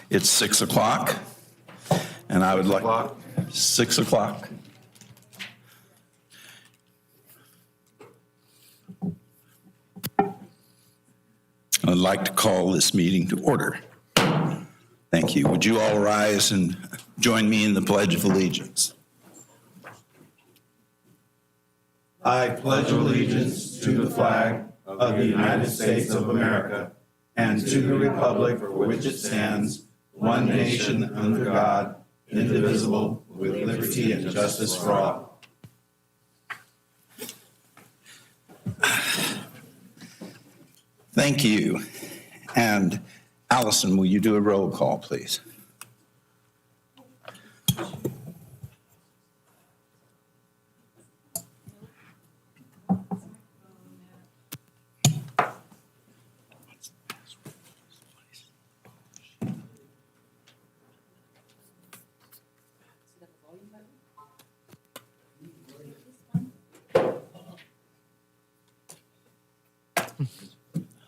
It's 6 o'clock, and I would like, 6 o'clock. I'd like to call this meeting to order. Thank you. Would you all rise and join me in the Pledge of Allegiance? I pledge allegiance to the flag of the United States of America and to the republic for which it stands, one nation under God, indivisible, with liberty and justice for all. Thank you. And Allison, will you do a roll call, please?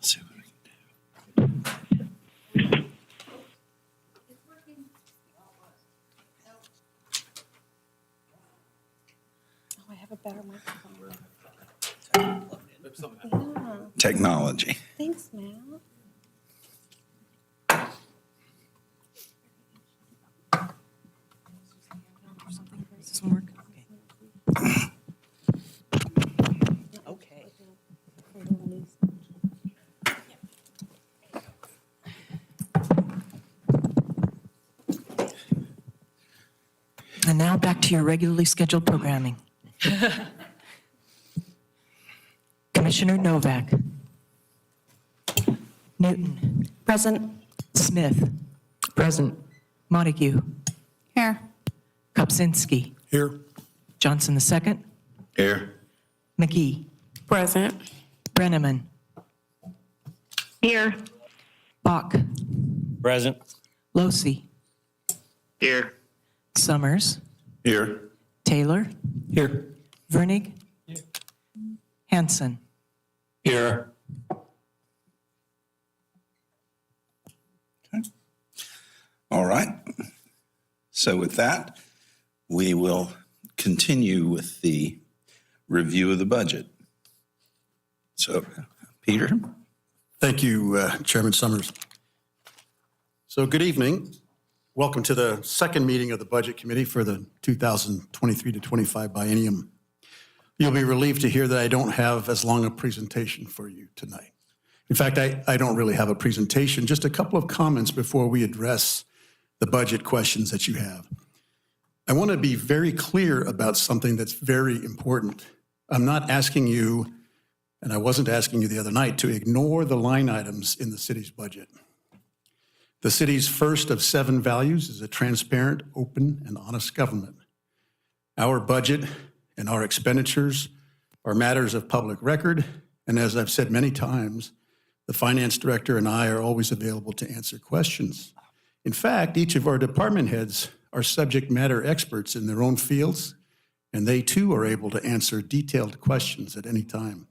See what we can do. Oh, I have a better microphone. Yeah. Technology. Thanks, Matt. Does this one work? Okay. And now back to your regularly scheduled programming. Commissioner Novak. Newton. Present. Smith. Present. Montague. Here. Kopsinski. Here. Johnson II. Here. McGee. Present. Brenneman. Here. Bach. Present. Losi. Here. Summers. Here. Taylor. Here. Vernig. Hanson. Here. All right. So with that, we will continue with the review of the budget. So, Peter? Thank you, Chairman Summers. So good evening. Welcome to the second meeting of the Budget Committee for the 2023 to 25 biennium. You'll be relieved to hear that I don't have as long a presentation for you tonight. In fact, I don't really have a presentation, just a couple of comments before we address the budget questions that you have. I want to be very clear about something that's very important. I'm not asking you, and I wasn't asking you the other night, to ignore the line items in the city's budget. The city's first of 7 values is a transparent, open, and honest government. Our budget and our expenditures are matters of public record, and as I've said many times, the finance director and I are always available to answer questions. In fact, each of our department heads are subject matter experts in their own fields, and they too are able to answer detailed questions at any time.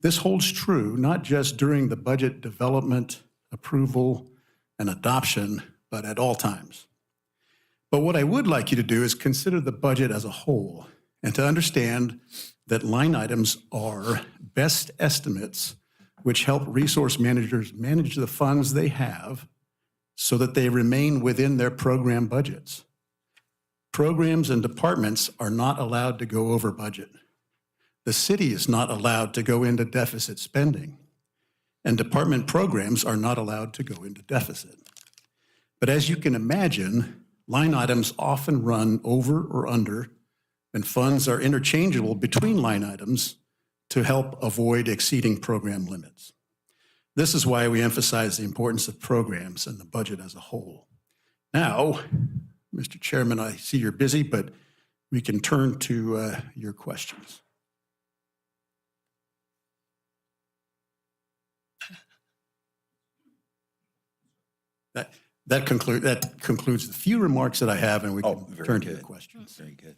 This holds true not just during the budget development, approval, and adoption, but at all times. But what I would like you to do is consider the budget as a whole and to understand that line items are best estimates which help resource managers manage the funds they have so that they remain within their program budgets. Programs and departments are not allowed to go over budget. The city is not allowed to go into deficit spending, and department programs are not allowed to go into deficit. But as you can imagine, line items often run over or under, and funds are interchangeable between line items to help avoid exceeding program limits. This is why we emphasize the importance of programs and the budget as a whole. Now, Mr. Chairman, I see you're busy, but we can turn to your questions. That concludes the few remarks that I have, and we can turn to your questions. Very good.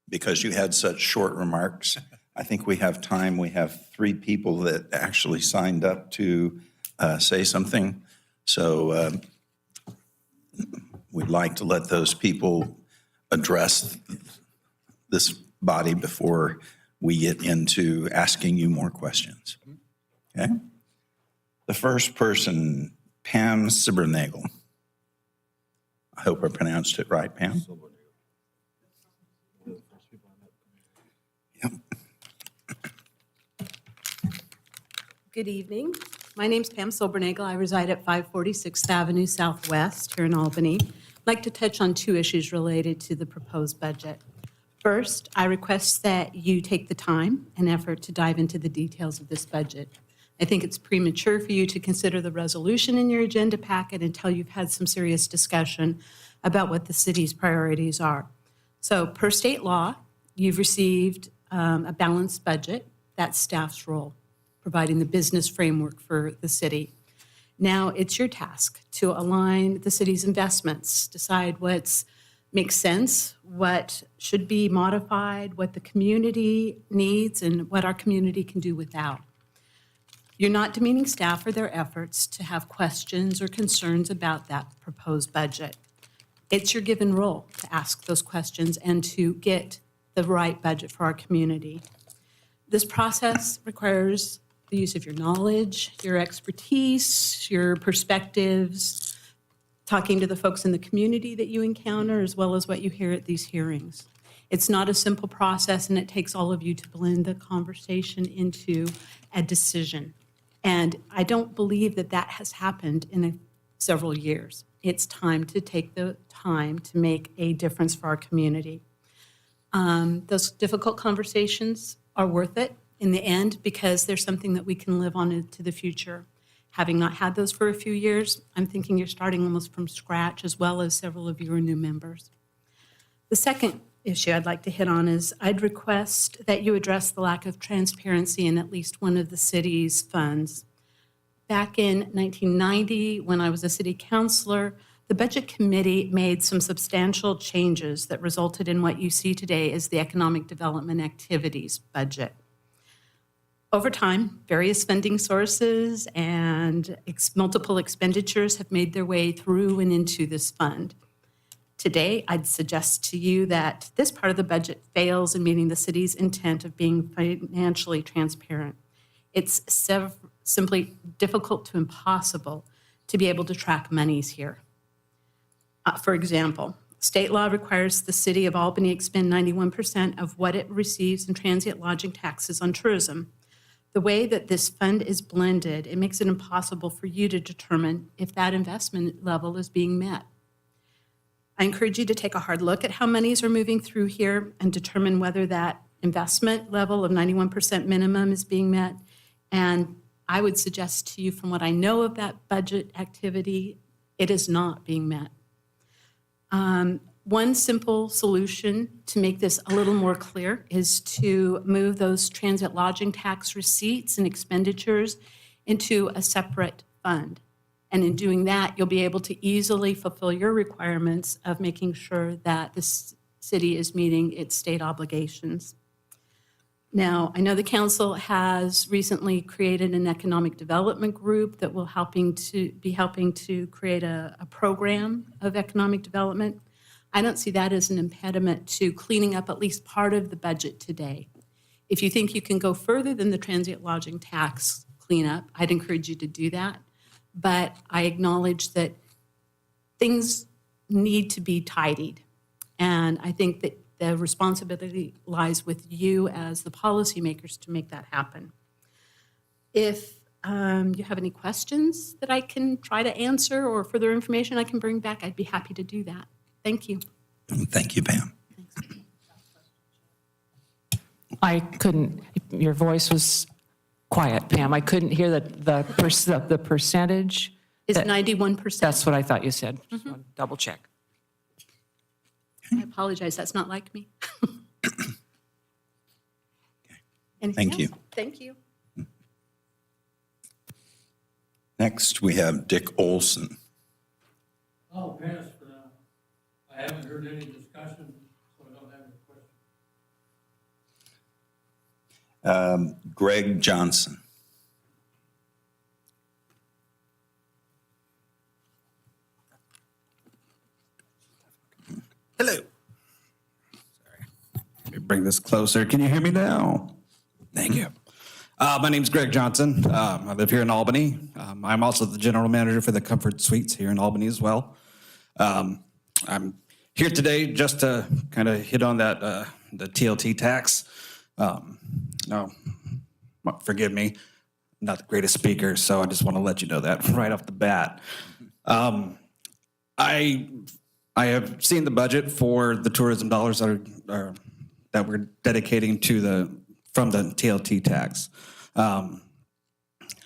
Because you had such short remarks, I think we have time. We have 3 people that actually signed up to say something. So we'd like to let those people address this body before we get into asking you more questions. Okay? The first person, Pam Silbernagel. I hope I pronounced it right, Pam. Yep. Good evening. My name's Pam Silbernagel. I reside at 546th Avenue Southwest here in Albany. I'd like to touch on 2 issues related to the proposed budget. First, I request that you take the time and effort to dive into the details of this budget. I think it's premature for you to consider the resolution in your agenda packet until you've had some serious discussion about what the city's priorities are. So per state law, you've received a balanced budget. That's staff's role, providing the business framework for the city. Now it's your task to align the city's investments, decide what makes sense, what should be modified, what the community needs, and what our community can do without. You're not demeaning staff or their efforts to have questions or concerns about that proposed budget. It's your given role to ask those questions and to get the right budget for our community. This process requires the use of your knowledge, your expertise, your perspectives, talking to the folks in the community that you encounter, as well as what you hear at these hearings. It's not a simple process, and it takes all of you to blend the conversation into a decision. And I don't believe that that has happened in several years. It's time to take the time to make a difference for our community. Those difficult conversations are worth it in the end because there's something that we can live on into the future. Having not had those for a few years, I'm thinking you're starting almost from scratch, as well as several of you are new members. The second issue I'd like to hit on is I'd request that you address the lack of transparency in at least one of the city's funds. Back in 1990, when I was a city councilor, the Budget Committee made some substantial changes that resulted in what you see today as the Economic Development Activities budget. Over time, various funding sources and multiple expenditures have made their way through and into this fund. Today, I'd suggest to you that this part of the budget fails in meeting the city's intent of being financially transparent. It's simply difficult to impossible to be able to track monies here. For example, state law requires the city of Albany expend 91% of what it receives in transient lodging taxes on tourism. The way that this fund is blended, it makes it impossible for you to determine if that investment level is being met. I encourage you to take a hard look at how monies are moving through here and determine whether that investment level of 91% minimum is being met. And I would suggest to you, from what I know of that budget activity, it is not being met. One simple solution to make this a little more clear is to move those transit lodging tax receipts and expenditures into a separate fund. And in doing that, you'll be able to easily fulfill your requirements of making sure that the city is meeting its state obligations. Now, I know the council has recently created an economic development group that will be helping to create a program of economic development. I don't see that as an impediment to cleaning up at least part of the budget today. If you think you can go further than the transient lodging tax cleanup, I'd encourage you to do that. But I acknowledge that things need to be tidied. And I think that the responsibility lies with you as the policymakers to make that happen. If you have any questions that I can try to answer or further information I can bring back, I'd be happy to do that. Thank you. Thank you, Pam. I couldn't, your voice was quiet, Pam. I couldn't hear the percentage. Is 91%? That's what I thought you said. Just want to double check. I apologize, that's not like me. Anything Thank you. else? Thank you. Next, we have Dick Olson. I'll pass for now. I haven't heard any discussion Greg Johnson. Hello. Sorry. Let me bring this closer. Can you hear me now? Thank you. My name's Greg Johnson. I live here in Albany. I'm also the general manager for the Comfort Suites here in Albany as well. I'm here today just to kind of hit on that the TLT tax. No, forgive me, I'm not the greatest speaker, so I just want to let you know that right off the bat. I have seen the budget for the tourism dollars that we're dedicating to from the TLT tax.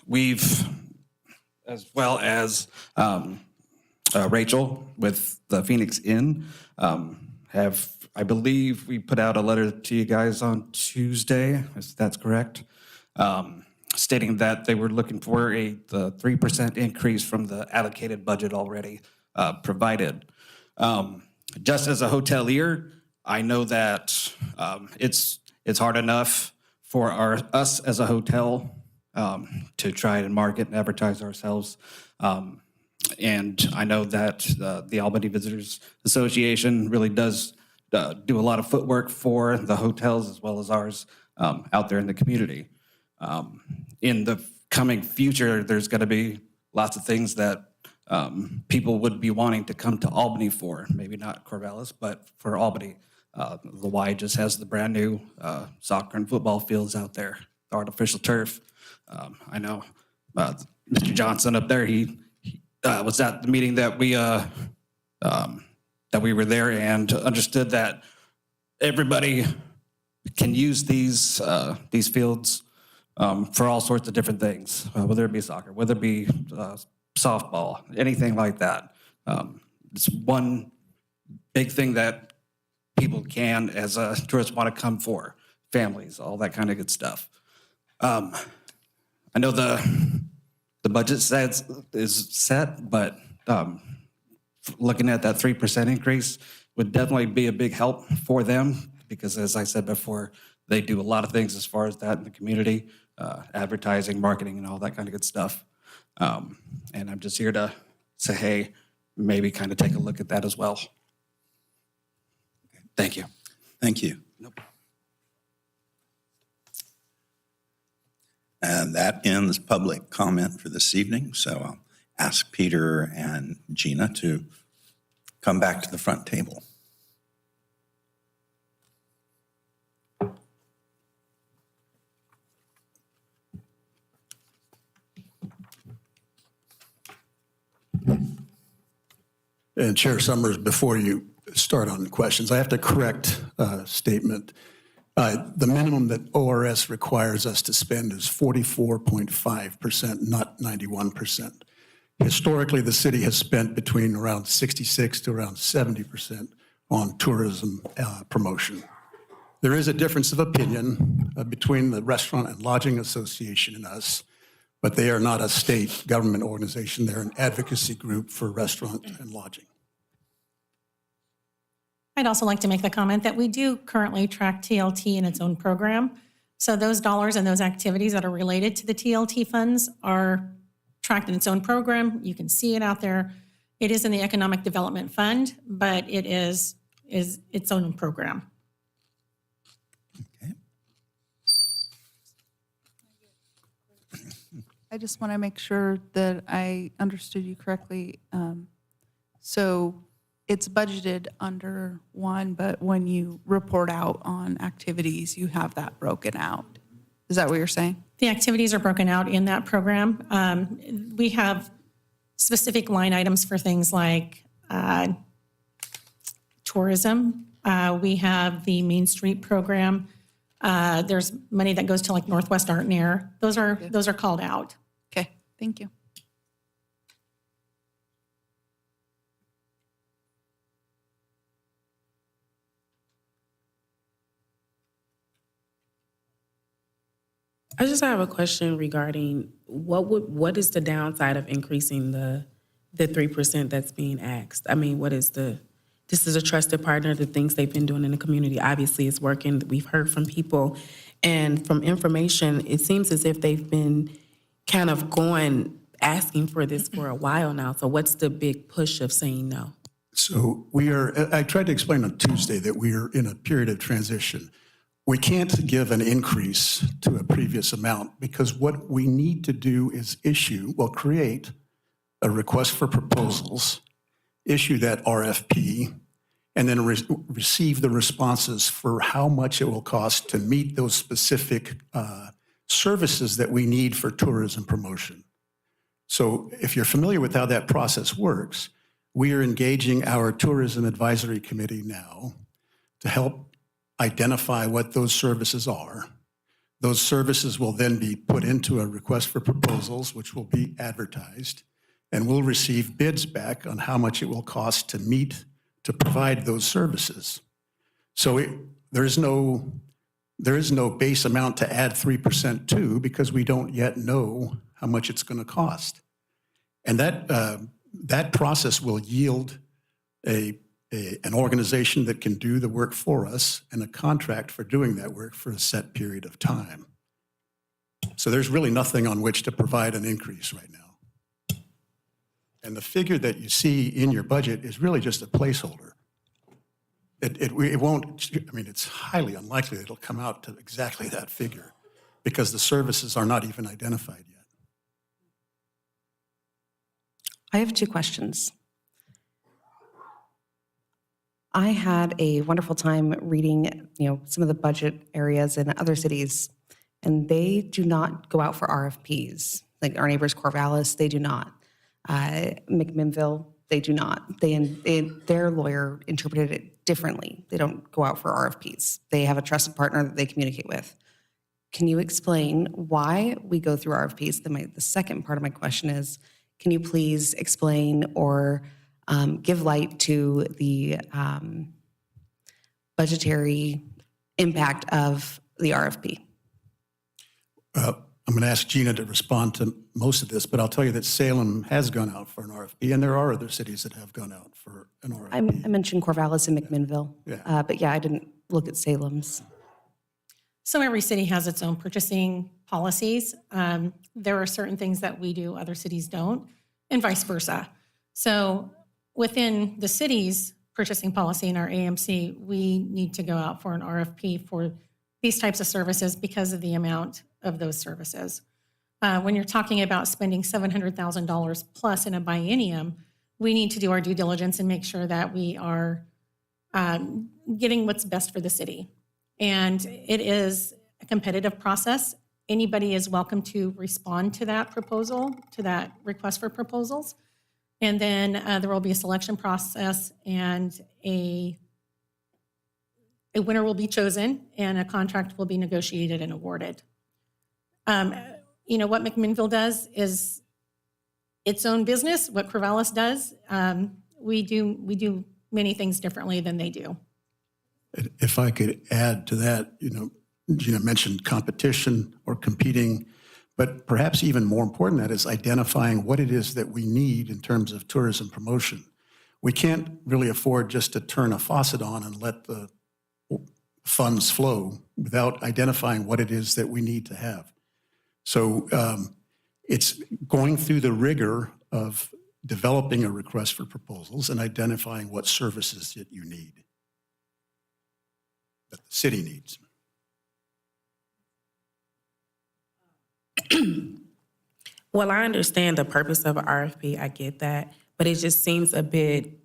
We've, as well as Rachel with the Phoenix Inn, I believe we put out a letter to you guys on Tuesday, if that's correct, stating that they were looking for the 3% increase from the allocated budget already provided. Just as a hotelier, I know that it's hard enough for us as a hotel to try and market and advertise ourselves. And I know that the Albany Visitors Association really does do a lot of footwork for the hotels as well as ours out there in the community. In the coming future, there's going to be lots of things that people would be wanting to come to Albany for. Maybe not Corvallis, but for Albany. The Y just has the brand new soccer and football fields out there, the artificial turf. I know Mr. Johnson up there, he was at the meeting that we were there and understood that everybody can use these fields for all sorts of different things, whether it be soccer, whether it be softball, anything like that. It's one big thing that people can, as tourists, want to come for, families, all that kind of good stuff. I know the budget is set, but looking at that 3% increase would definitely be a big help for them because, as I said before, they do a lot of things as far as that in the community, advertising, marketing, and all that kind of good stuff. And I'm just here to say, hey, maybe kind of take a look at that as well. Thank you. Thank you. Nope. And that ends public comment for this evening. So I'll ask Peter and Gina to come back to the front table. And Chair Summers, before you start on the questions, I have to correct a statement. The minimum that ORS requires us to spend is 44.5%, not 91%. Historically, the city has spent between around 66 to around 70% on tourism promotion. There is a difference of opinion between the Restaurant and Lodging Association and us, but they are not a state government organization. They're an advocacy group for restaurant and lodging. I'd also like to make the comment that we do currently track TLT in its own program. So those dollars and those activities that are related to the TLT funds are tracked in its own program. You can see it out there. It is in the Economic Development Fund, but it is its own program. Okay. I just want to make sure that I understood you correctly. So it's budgeted under one, but when you report out on activities, you have that broken out. Is that what you're saying? The activities are broken out in that program. We have specific line items for things like tourism. We have the Main Street program. There's money that goes to like Northwest Art and Air. Those are called out. Okay, thank you. I just have a question regarding what is the downside of increasing the 3% that's being asked? I mean, this is a trusted partner, the things they've been doing in the community, obviously it's working. We've heard from people And from information, it seems as if they've been kind of asking for this for a while now. So what's the big push of saying no? So I tried to explain on Tuesday that we are in a period of transition. We can't give an increase to a previous amount because what we need to do is create a request for proposals, issue that RFP, and then receive the responses for how much it will cost to meet those specific services that we need for tourism promotion. So if you're familiar with how that process works, we are engaging our Tourism Advisory Committee now to help identify what those services are. Those services will then be put into a request for proposals, which will be advertised, and we'll receive bids back on how much it will cost to provide those services. So there is no base amount to add 3% to because we don't yet know how much it's going to cost. And that process will yield an organization that can do the work for us and a contract for doing that work for a set period of time. So there's really nothing on which to provide an increase right now. And the figure that you see in your budget is really just a placeholder. It won't, it's highly unlikely that it'll come out to exactly that figure because the services are not even identified yet. I have two questions. I had a wonderful time reading, some of the budget areas in other cities, and they do not go out for RFPs. Like our neighbors, Corvallis, they do not. McMinnville, they do not. Their lawyer interpreted it differently. They don't go out for RFPs. They have a trusted partner that they communicate with. Can you explain why we go through RFPs? The second part of my question is, can you please explain or give light to the budgetary impact of the RFP? I'm going to ask Gina to respond to most of this, but I'll tell you that Salem has gone out for an RFP, and there are other cities that have gone out for an RFP. I mentioned Corvallis and McMinnville, Yeah. but I didn't look at Salem's. So every city has its own purchasing policies. There are certain things that we do, other cities don't, and vice versa. So within the city's purchasing policy in our AMC, we need to go out for an RFP for these types of services because of the amount of those services. When you're talking about spending $700,000 plus in a biennium, we need to do our due diligence and make sure that we are getting what's best for the city. And it is a competitive process. Anybody is welcome to respond to that proposal, to that request for proposals. And then there will be a selection process and a winner will be chosen and a contract will be negotiated and awarded. What McMinnville does is its own business. What Corvallis does, we do many things differently than they do. If I could add to that, Gina mentioned competition or competing, but perhaps even more important than that is identifying what it is that we need in terms of tourism promotion. We can't really afford just to turn a faucet on and let the funds flow without identifying what it is that we need to have. So it's going through the rigor of developing a request for proposals and identifying what services that you need, that the city needs. Well, I understand the purpose of an RFP. I get that. But it just seems a bit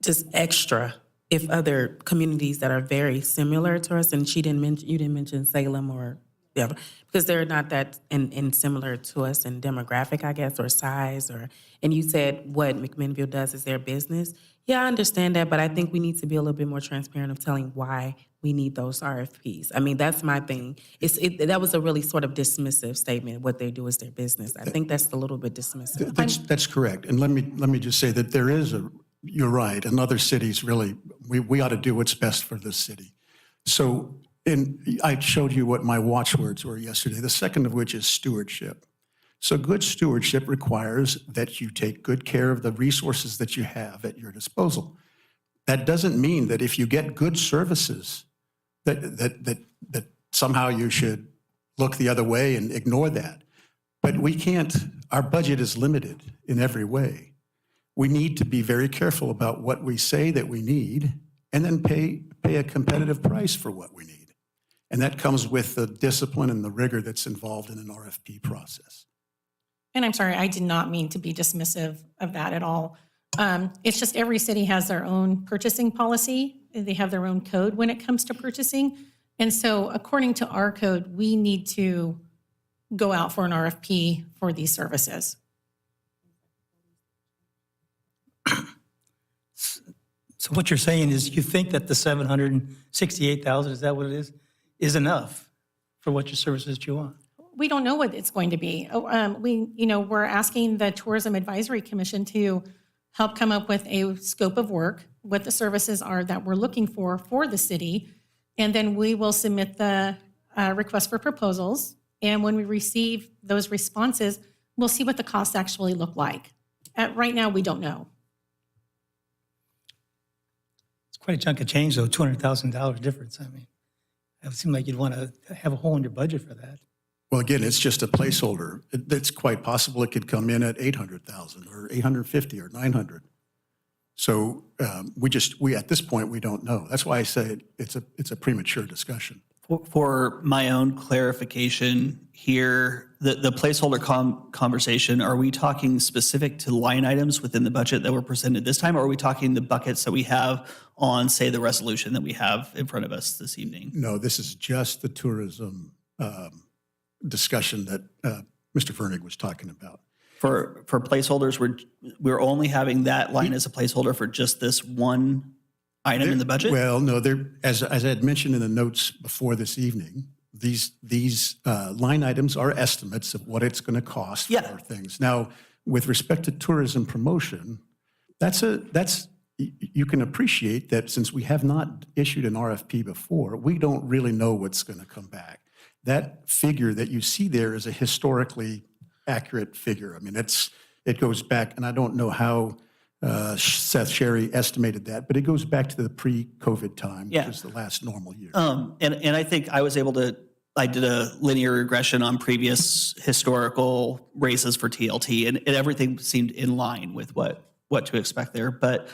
just extra if other communities that are very similar to us, and you didn't mention Salem or because they're not that in similar to us in demographic, I guess, or size, and you said what McMinnville does is their business. Yeah, I understand that, but I think we need to be a little bit more transparent of telling why we need those RFPs. I mean, that's my thing. That was a really sort of dismissive statement. What they do is their business. I think that's a little bit dismissive. That's correct. And let me just say that you're right. In other cities, really, we ought to do what's best for this city. So I showed you what my watchwords were yesterday, the second of which is stewardship. So good stewardship requires that you take good care of the resources that you have at your disposal. That doesn't mean that if you get good services, that somehow you should look the other way and ignore that. But we can't, our budget is limited in every way. We need to be very careful about what we say that we need and then pay a competitive price for what we need. And that comes with the discipline and the rigor that's involved in an RFP process. And I'm sorry, I did not mean to be dismissive of that at all. It's just every city has their own purchasing policy. They have their own code when it comes to purchasing. And so according to our code, we need to go out for an RFP for these services. So what you're saying is you think that the 768,000, is that what it is enough for what your services that you want? We don't know what it's going to be. We're asking the Tourism Advisory Commission to help come up with a scope of work, what the services are that we're looking for the city, and then we will submit the request for proposals. And when we receive those responses, we'll see what the costs actually look like. Right now, we don't know. It's quite a chunk of change, though, $200,000 difference. I mean, it would seem like you'd want to have a hole in your budget for that. Well, again, it's just a placeholder. It's quite possible it could come in at 800,000 or 850 or 900. So we at this point, we don't know. That's why I say it's a premature discussion. For my own clarification here, the placeholder conversation, are we talking specific to line items within the budget that were presented this time, or are we talking the buckets that we have on, say, the resolution that we have in front of us this evening? No, this is just the tourism discussion that Mr. Vernig was talking about. For placeholders, we're only having that line as a placeholder for just this one item in the budget? Well, no, as I had mentioned in the notes before this evening, these line items are estimates of what it's going to cost for things. Now, with respect to tourism promotion, you can appreciate that since we have not issued an RFP before, we don't really know what's going to come back. That figure that you see there is a historically accurate figure. I mean, it goes back, and I don't know how Seth Sherry estimated that, but it goes back to the pre-COVID time, which is the last normal year. And I think I did a linear regression on previous historical raises for TLT, and everything seemed in line with what to expect there. But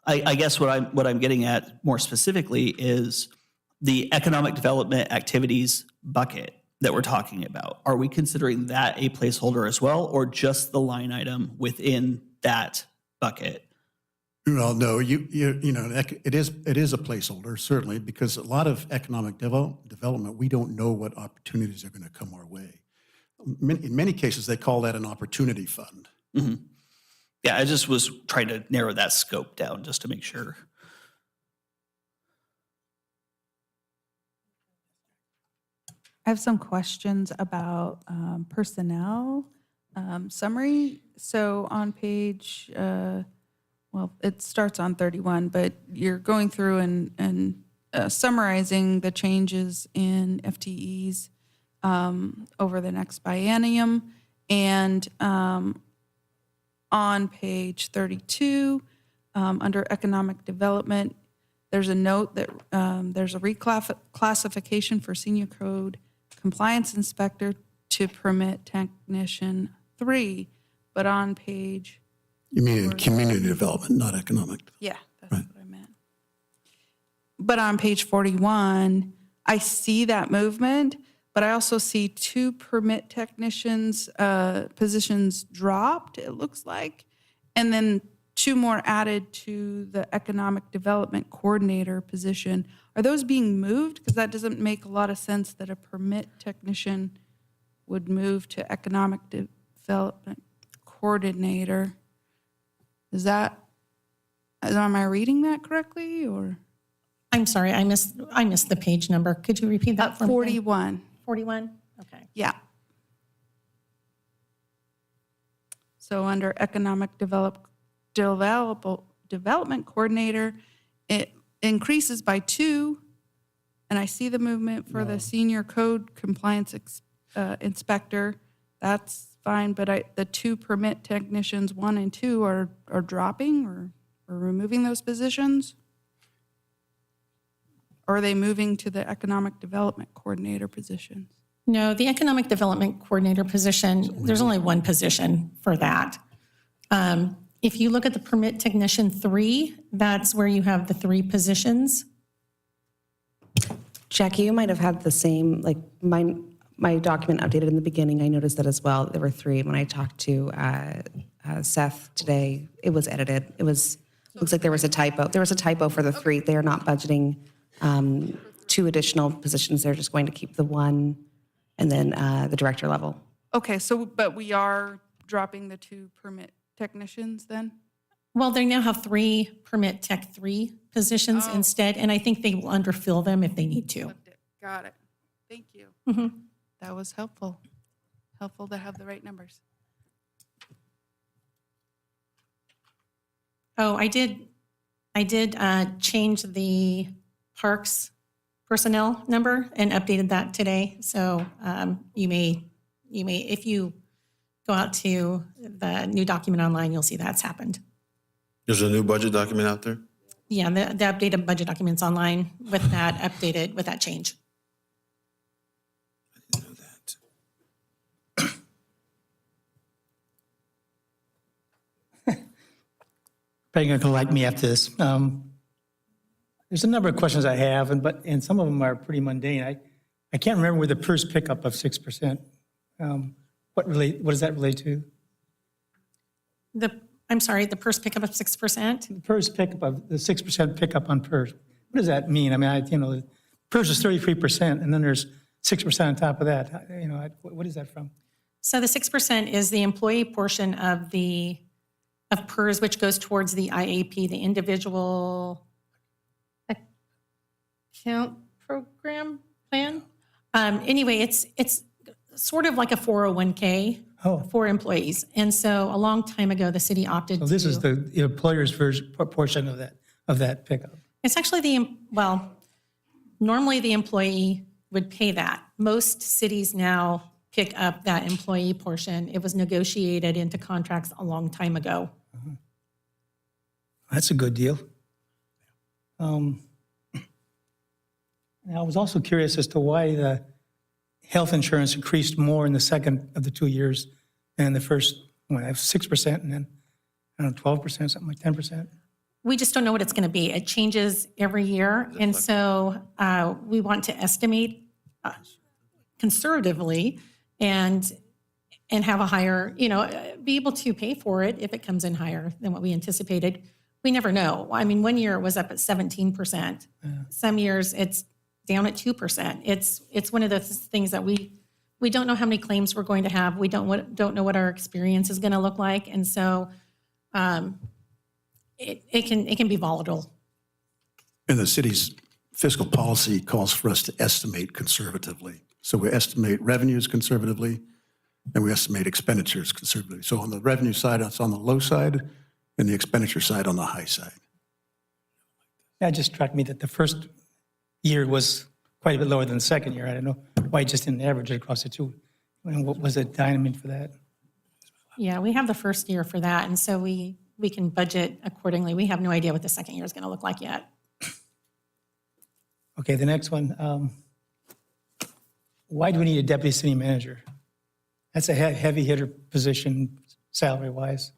I guess what I'm getting at more specifically is the economic development activities bucket that we're talking about. Are we considering that a placeholder as well, or just the line item within that bucket? Well, no, it is a placeholder, certainly, because a lot of economic development, we don't know what opportunities are going to come our way. In many cases, they call that an opportunity fund. Mm-hmm. Yeah, I just was trying to narrow that scope down just to make sure. I have some questions about personnel summary. So on page, it starts on 31, but you're going through and summarizing the changes in FTEs over the next biennium. And on page 32, under economic development, there's a note that there's a reclassification for senior code compliance inspector to permit technician 3, but on page... You mean in community development, not economic? Yeah, that's what I meant. But on page 41, I see that movement, but I also see 2 permit technicians positions dropped, it looks like, and then 2 more added to the economic development coordinator position. Are those being moved? Because that doesn't make a lot of sense that a permit technician would move to economic development coordinator. Am I reading that correctly, or? I'm sorry, I missed the page number. Could you repeat that for me? 41. 41? Okay. Yeah. So under economic development coordinator, it increases by 2, and I see the movement for the senior code compliance inspector. That's fine, but the 2 permit technicians, 1 and 2, are dropping or removing those positions. Or are they moving to the economic development coordinator positions? No, the economic development coordinator position, there's only one position for that. If you look at the permit technician 3, that's where you have the 3 positions. Jackie, you might have had the same, like, my document updated in the beginning, I noticed that as well. There were 3. When I talked to Seth today, it was edited. Looks like there was a typo. There was a typo for the 3. They are not budgeting 2 additional positions. They're just going to keep the 1 and then the director level. Okay, so, but we are dropping the 2 permit technicians then? Well, they now have 3 permit tech 3 positions instead, and I think they will underfill them if they need to. Got it. Thank you. Mhm. That was helpful. Helpful to have the right numbers. Oh, I did change the parks personnel number and updated that today. So you may, if you go out to the new document online, you'll see that's happened. There's a new budget document out there? Yeah, the updated budget documents online with that updated, with that change. I didn't know that. Probably going to like me after this. There's a number of questions I have, and some of them are pretty mundane. I can't remember where the PERS pickup of 6%. What does that relate to? I'm sorry, the PERS pickup of 6%? The PERS pickup of the 6% pickup on PERS. What does that mean? I mean, PERS is 33%, and then there's 6% on top of that. What is that from? So the 6% is the employee portion of PERS, which goes towards the IAP, the individual account program plan. Anyway, it's sort of like a 401k for employees. And so a long time ago, the city opted So this is the employer's portion of that pickup. It's actually normally the employee would pay that. Most cities now pick up that employee portion. It was negotiated into contracts a long time ago. That's a good deal. I was also curious as to why the health insurance increased more in the second of the 2 years than the first. Well, I have 6% and then, 12%, something like 10%. We just don't know what it's going to be. It changes every year. And so we want to estimate conservatively and have a higher, be able to pay for it if it comes in higher than what we anticipated. We never know. I mean, one year it was up at 17%. Some years it's down at 2%. It's one of the things that we don't know how many claims we're going to have. We don't know what our experience is going to look like. And so it can be volatile. And the city's fiscal policy calls for us to estimate conservatively. So we estimate revenues conservatively, and we estimate expenditures conservatively. So on the revenue side, it's on the low side, and the expenditure side on the high side. That just struck me that the first year was quite a bit lower than the second year. I don't know why it just didn't average it across the two. And what was the dynamic for that? Yeah, we have the first year for that, and so we can budget accordingly. We have no idea what the second year is going to look like yet. Okay, the next one. Why do we need a deputy city manager? That's a heavy hitter position salary-wise.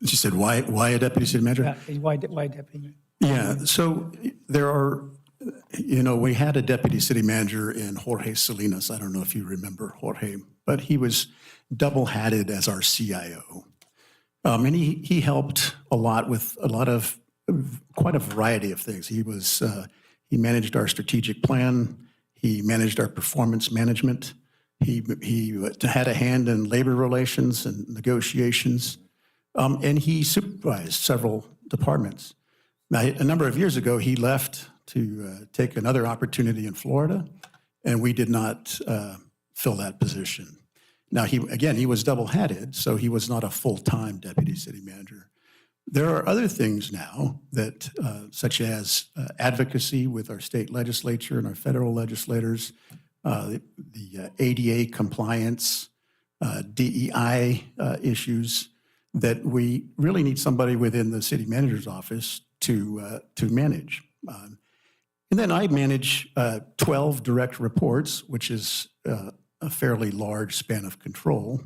She said, why a deputy city manager? Why deputy? Yeah, so there are, we had a deputy city manager in Jorge Salinas. I don't know if you remember Jorge, but he was double-hatted as our CIO. And he helped a lot with quite a variety of things. He managed our strategic plan. He managed our performance management. He had a hand in labor relations and negotiations. And he supervised several departments. Now, a number of years ago, he left to take another opportunity in Florida, and we did not fill that position. Now, he was double-hatted, so he was not a full-time deputy city manager. There are other things now that, such as advocacy with our state legislature and our federal legislators, the ADA compliance, DEI issues, that we really need somebody within the city manager's office to manage. And then I manage 12 direct reports, which is a fairly large span of control.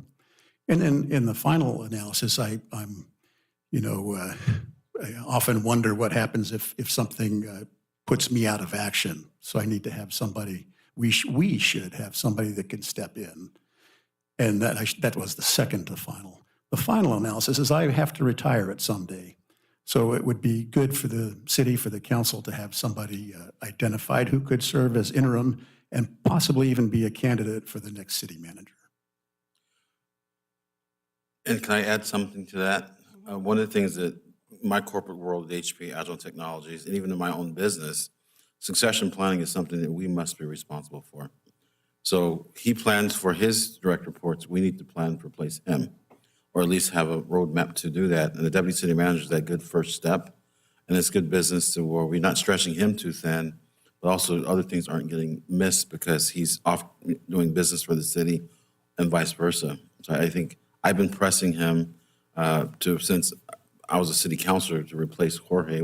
And then in the final analysis, I'm, I often wonder what happens if something puts me out of action. So I need to have somebody, we should have somebody that can step in. And that was the second to final. The final analysis is I have to retire at some day. So it would be good for the city, for the council to have somebody identified who could serve as interim and possibly even be a candidate for the next city manager. And can I add something to that? One of the things that my corporate world at HP Agile Technologies, and even in my own business, succession planning is something that we must be responsible for. So he plans for his direct reports. We need to plan to replace him, or at least have a roadmap to do that. And the deputy city manager is that good first step. And it's good business to where we're not stretching him too thin, but also other things aren't getting missed because he's off doing business for the city and vice versa. So I think I've been pressing him since I was a city councilor to replace Jorge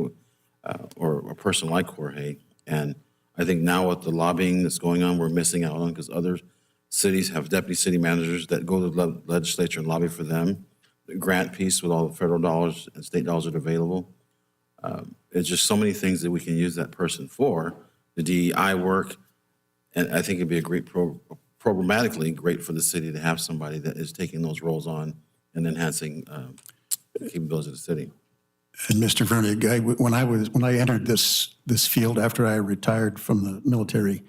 or a person like Jorge. And I think now with the lobbying that's going on, we're missing out on because other cities have deputy city managers that go to the legislature and lobby for them. The grant piece with all the federal dollars and state dollars that are available. It's just so many things that we can use that person for. The DEI work, and I think it'd be a great programmatically great for the city to have somebody that is taking those roles on and enhancing capabilities of the city. And Mr. Vernig, when I entered this field after I retired from the military,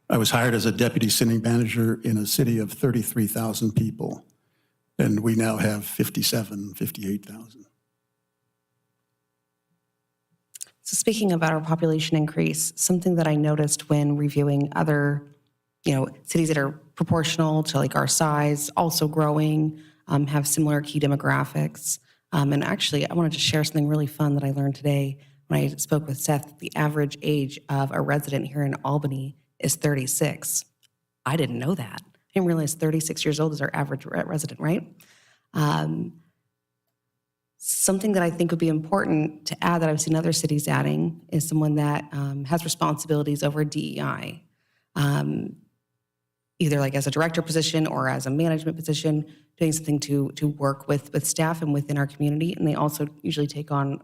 I was hired as a deputy city manager in a city of 33,000 people, and we now have 58,000. So speaking about our population increase, something that I noticed when reviewing other, cities that are proportional to like our size, also growing, have similar key demographics. And actually, I wanted to share something really fun that I learned today when I spoke with Seth. The average age of a resident here in Albany is 36. I didn't know that. I didn't realize 36 years old is our average resident, right? Something that I think would be important to add that I've seen other cities adding is someone that has responsibilities over DEI, either like as a director position or as a management position, doing something to work with staff and within our community. And they also usually take on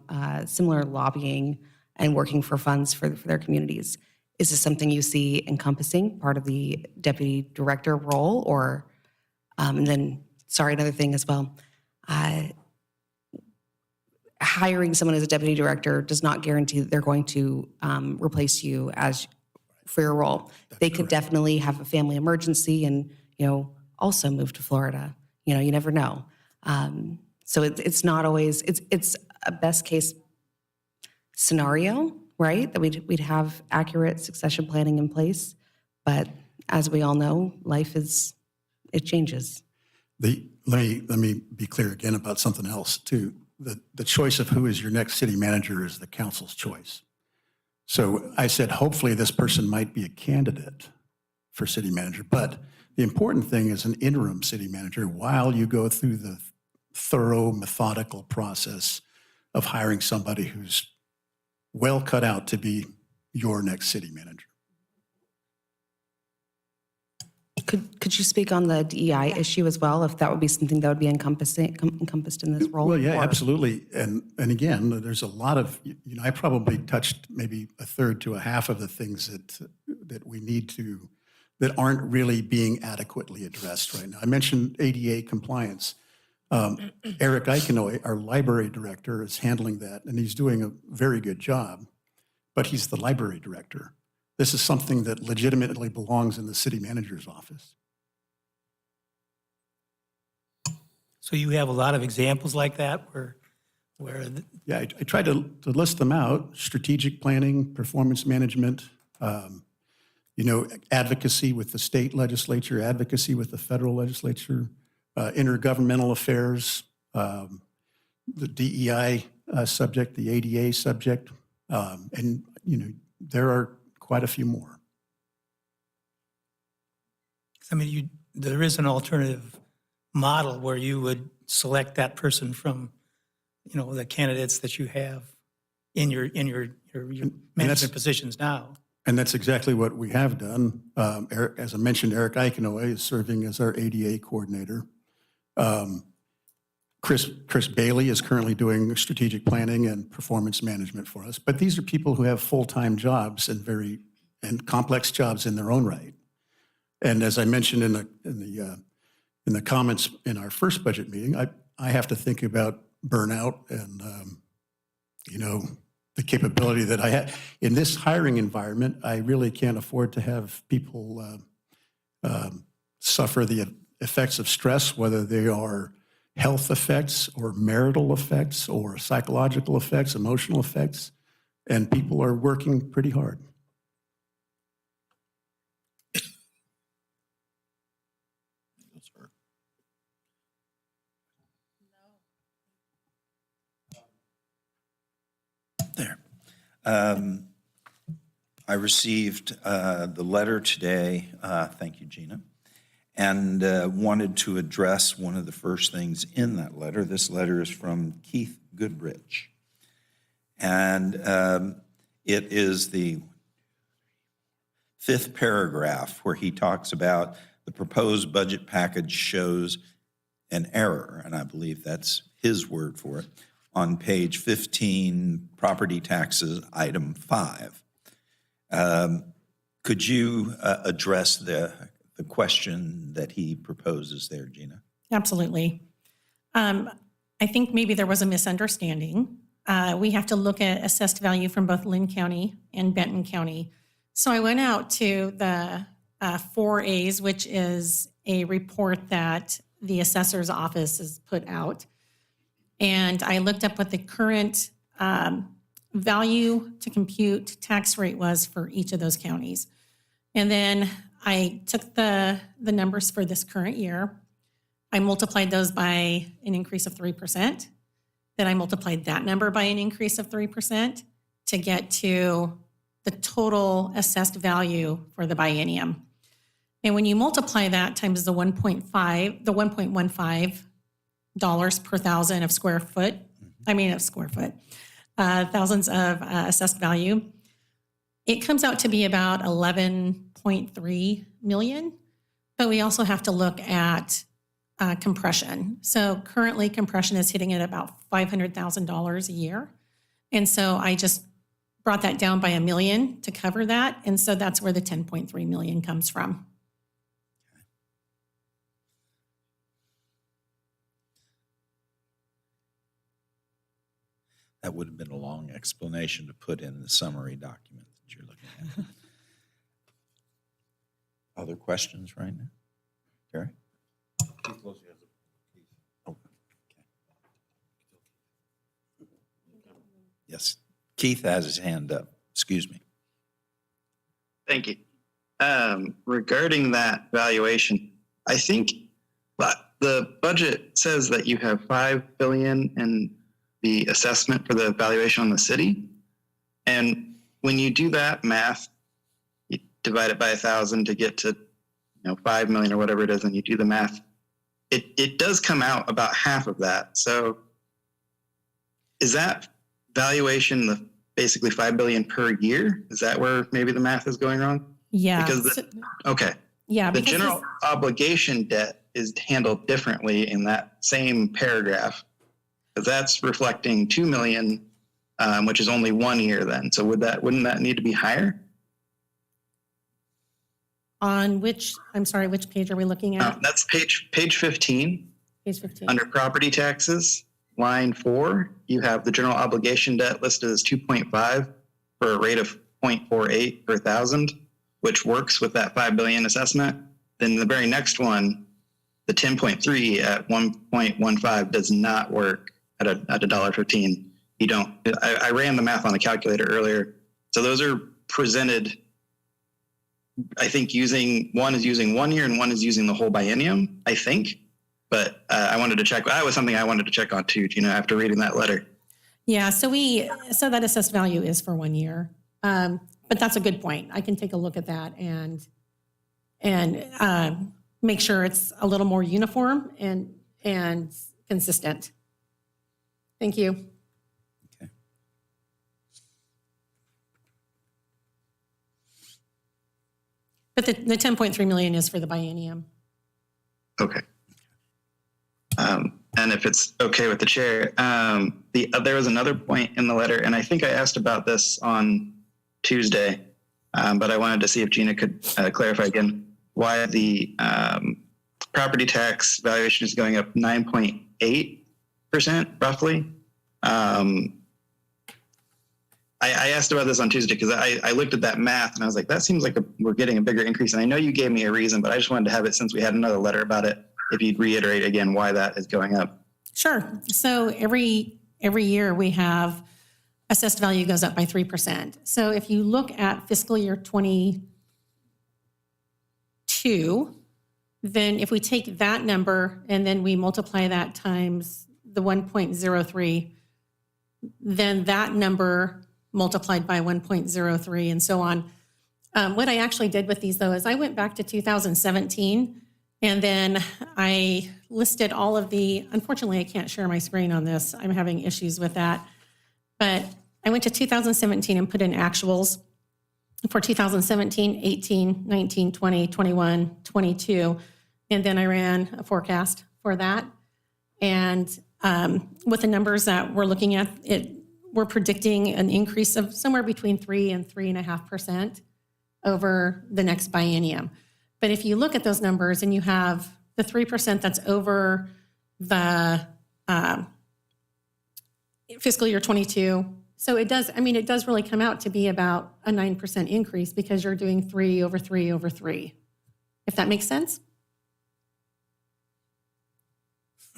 similar lobbying and working for funds for their communities. Is this something you see encompassing part of the deputy director role? Or, and then, another thing as well. Hiring someone as a deputy director does not guarantee that they're going to replace you for your role. They could definitely have a family emergency and, also move to Florida. You never know. So it's not always, it's a best case scenario, right? That we'd have accurate succession planning in place. But as we all know, it changes. Let me be clear again about something else too. The choice of who is your next city manager is the council's choice. So I said, hopefully this person might be a candidate for city manager, but the important thing is an interim city manager while you go through the thorough, methodical process of hiring somebody who's well cut out to be your next city manager. Could you speak on the DEI issue as well, if that would be something that would be encompassed in this role? Well, yeah, or- absolutely. And again, there's a lot of, I probably touched maybe a third to a half of the things that we need to, that aren't really being adequately addressed right now. I mentioned ADA compliance. Eric Aikenoy, our library director, is handling that, and he's doing a very good job, but he's the library director. This is something that legitimately belongs in the city manager's office. So you have a lot of examples like that where Yeah, I tried to list them out: strategic planning, performance management, advocacy with the state legislature, advocacy with the federal legislature, intergovernmental affairs, the DEI subject, the ADA subject, and there are quite a few more. I mean, there is an alternative model where you would select that person from, the candidates that you have in your management positions now. And that's exactly what we have done. As I mentioned, Eric Eichenoy is serving as our ADA coordinator. Chris Bailey is currently doing strategic planning and performance management for us. But these are people who have full-time jobs and complex jobs in their own right. And as I mentioned in the comments in our first budget meeting, I have to think about burnout and the capability that I have in this hiring environment. I really can't afford to have people suffer the effects of stress, whether they are health effects or marital effects or psychological effects, emotional effects, and people are working pretty hard. There. I received the letter today, thank you, Gina, and wanted to address one of the first things in that letter. This letter is from Keith Goodrich, and it is the 5th paragraph where he talks about the proposed budget package shows an error, and I believe that's his word for it, on page 15, property taxes, item 5. Could you address the question that he proposes there, Gina? Absolutely. I think maybe there was a misunderstanding. We have to look at assessed value from both Lynn County and Benton County. So I went out to the 4As, which is a report that the assessor's office has put out. And I looked up what the current value to compute tax rate was for each of those counties. And then I took the numbers for this current year. I multiplied those by an increase of 3%. Then I multiplied that number by an increase of 3% to get to the total assessed value for the biennium. And when you multiply that times the 1.15 dollars per thousand of square foot, thousands of assessed value, it comes out to be about 11.3 million. But we also have to look at compression. So currently compression is hitting at about $500,000 a year. And so I just brought that down by $1 million to cover that. And so that's where the 10.3 million comes from. That would have been a long explanation to put in the summary document that you're looking at. Other questions right now? Terry? Oh, okay. Yes, Keith has his hand up. Excuse me. Thank you. Regarding that valuation, I think the budget says that you have $5 billion in the assessment for the valuation on the city. And when you do that math, you divide it by 1,000 to get to 5 million or whatever it is, and you do the math, it does come out about half of that. So is that valuation the basically $5 billion per year? Is that where maybe the math is going wrong? Yeah. Okay. Yeah. The general obligation debt is handled differently in that same paragraph. That's reflecting 2 million, which is only 1 year then. So wouldn't that need to be higher? On which page are we looking at? That's page 15. Page 15. Under property taxes, line 4, you have the general obligation debt listed as 2.5 for a rate of 0.48 per thousand, which works with that 5 billion assessment. Then the very next one, the 10.3 at 1.15 does not work at $1.15. You don't. I ran the math on the calculator earlier. So those are presented, I think one is using 1 year and one is using the whole biennium, I think. But I wanted to check. That was something I wanted to check on too, after reading that letter. Yeah, so that assessed value is for 1 year. But that's a good point. I can take a look at that and make sure it's a little more uniform and consistent. Thank you. Okay. But the 10.3 million is for the biennium. Okay. And if it's okay with the chair, there was another point in the letter, and I think I asked about this on Tuesday, but I wanted to see if Gina could clarify again why the property tax valuation is going up 9.8% roughly. I asked about this on Tuesday because I looked at that math and I was like, that seems like we're getting a bigger increase. And I know you gave me a reason, but I just wanted to have it since we had another letter about it. If you'd reiterate again why that is going up. Sure. So every year we have assessed value goes up by 3%. So if you look at fiscal year 22, then if we take that number and then we multiply that times the 1.03, then that number multiplied by 1.03 and so on. What I actually did with these though is I went back to 2017 and then I listed all of unfortunately I can't share my screen on this. I'm having issues with that. But I went to 2017 and put in actuals for 2017, 18, 19, 20, 21, 22. And then I ran a forecast for that. And with the numbers that we're looking at, we're predicting an increase of somewhere between 3 and 3.5% over the next biennium. But if you look at those numbers and you have the 3% that's over the fiscal year 22, so it does really come out to be about a 9% increase because you're doing 3 over 3 over 3, if that makes sense.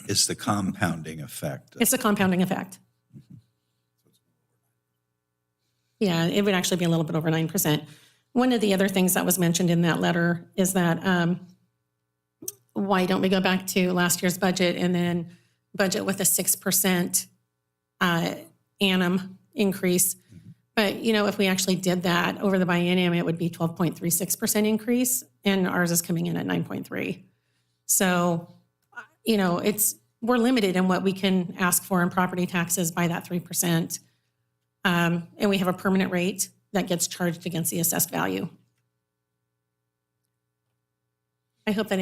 It's the compounding effect. It's a compounding effect. Yeah, it would actually be a little bit over 9%. One of the other things that was mentioned in that letter is that why don't we go back to last year's budget and then budget with a 6% annum increase? But, if we actually did that over the biennium, it would be 12.36% increase, and ours is coming in at 9.3. So, we're limited in what we can ask for in property taxes by that 3%. And we have a permanent rate that gets charged against the assessed value. I hope that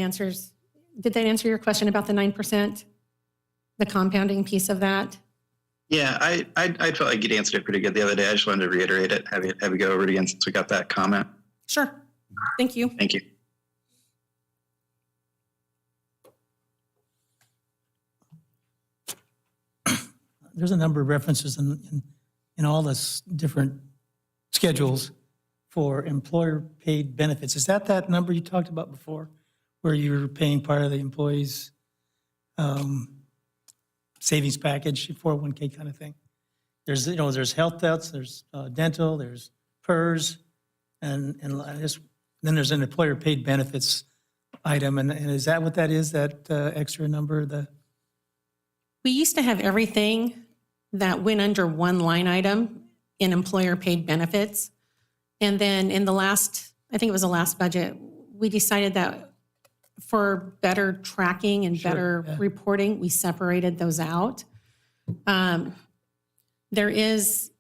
did that answer your question about the 9%? The compounding piece of that? Yeah, I felt like you'd answered it pretty good the other day. I just wanted to reiterate it, have you go over it again since we got that comment. Sure. Thank you. Thank you. There's a number of references in all the different schedules for employer-paid benefits. Is that number you talked about before, where you're paying part of the employee's savings package, 401k kind of thing? There's health debts, there's dental, there's PERS, and then there's an employer-paid benefits item. And is that what that is, that extra number? We used to have everything that went under one line item in employer-paid benefits. And then in I think it was the last budget, we decided that for better tracking and better reporting, we separated those out. There is,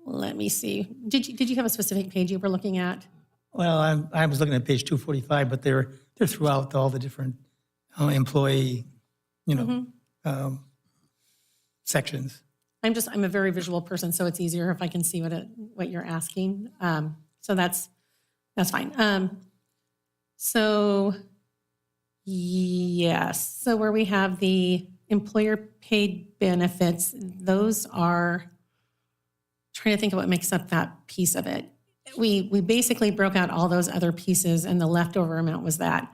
let me see, did you have a specific page you were looking at? Well, I was looking at page 245, but they're throughout all the different employee, sections. I'm a very visual person, so it's easier if I can see what you're asking. So that's fine. So yes, so where we have the employer paid benefits, those are, trying to think of what makes up that piece of it. We basically broke out all those other pieces and the leftover amount was that.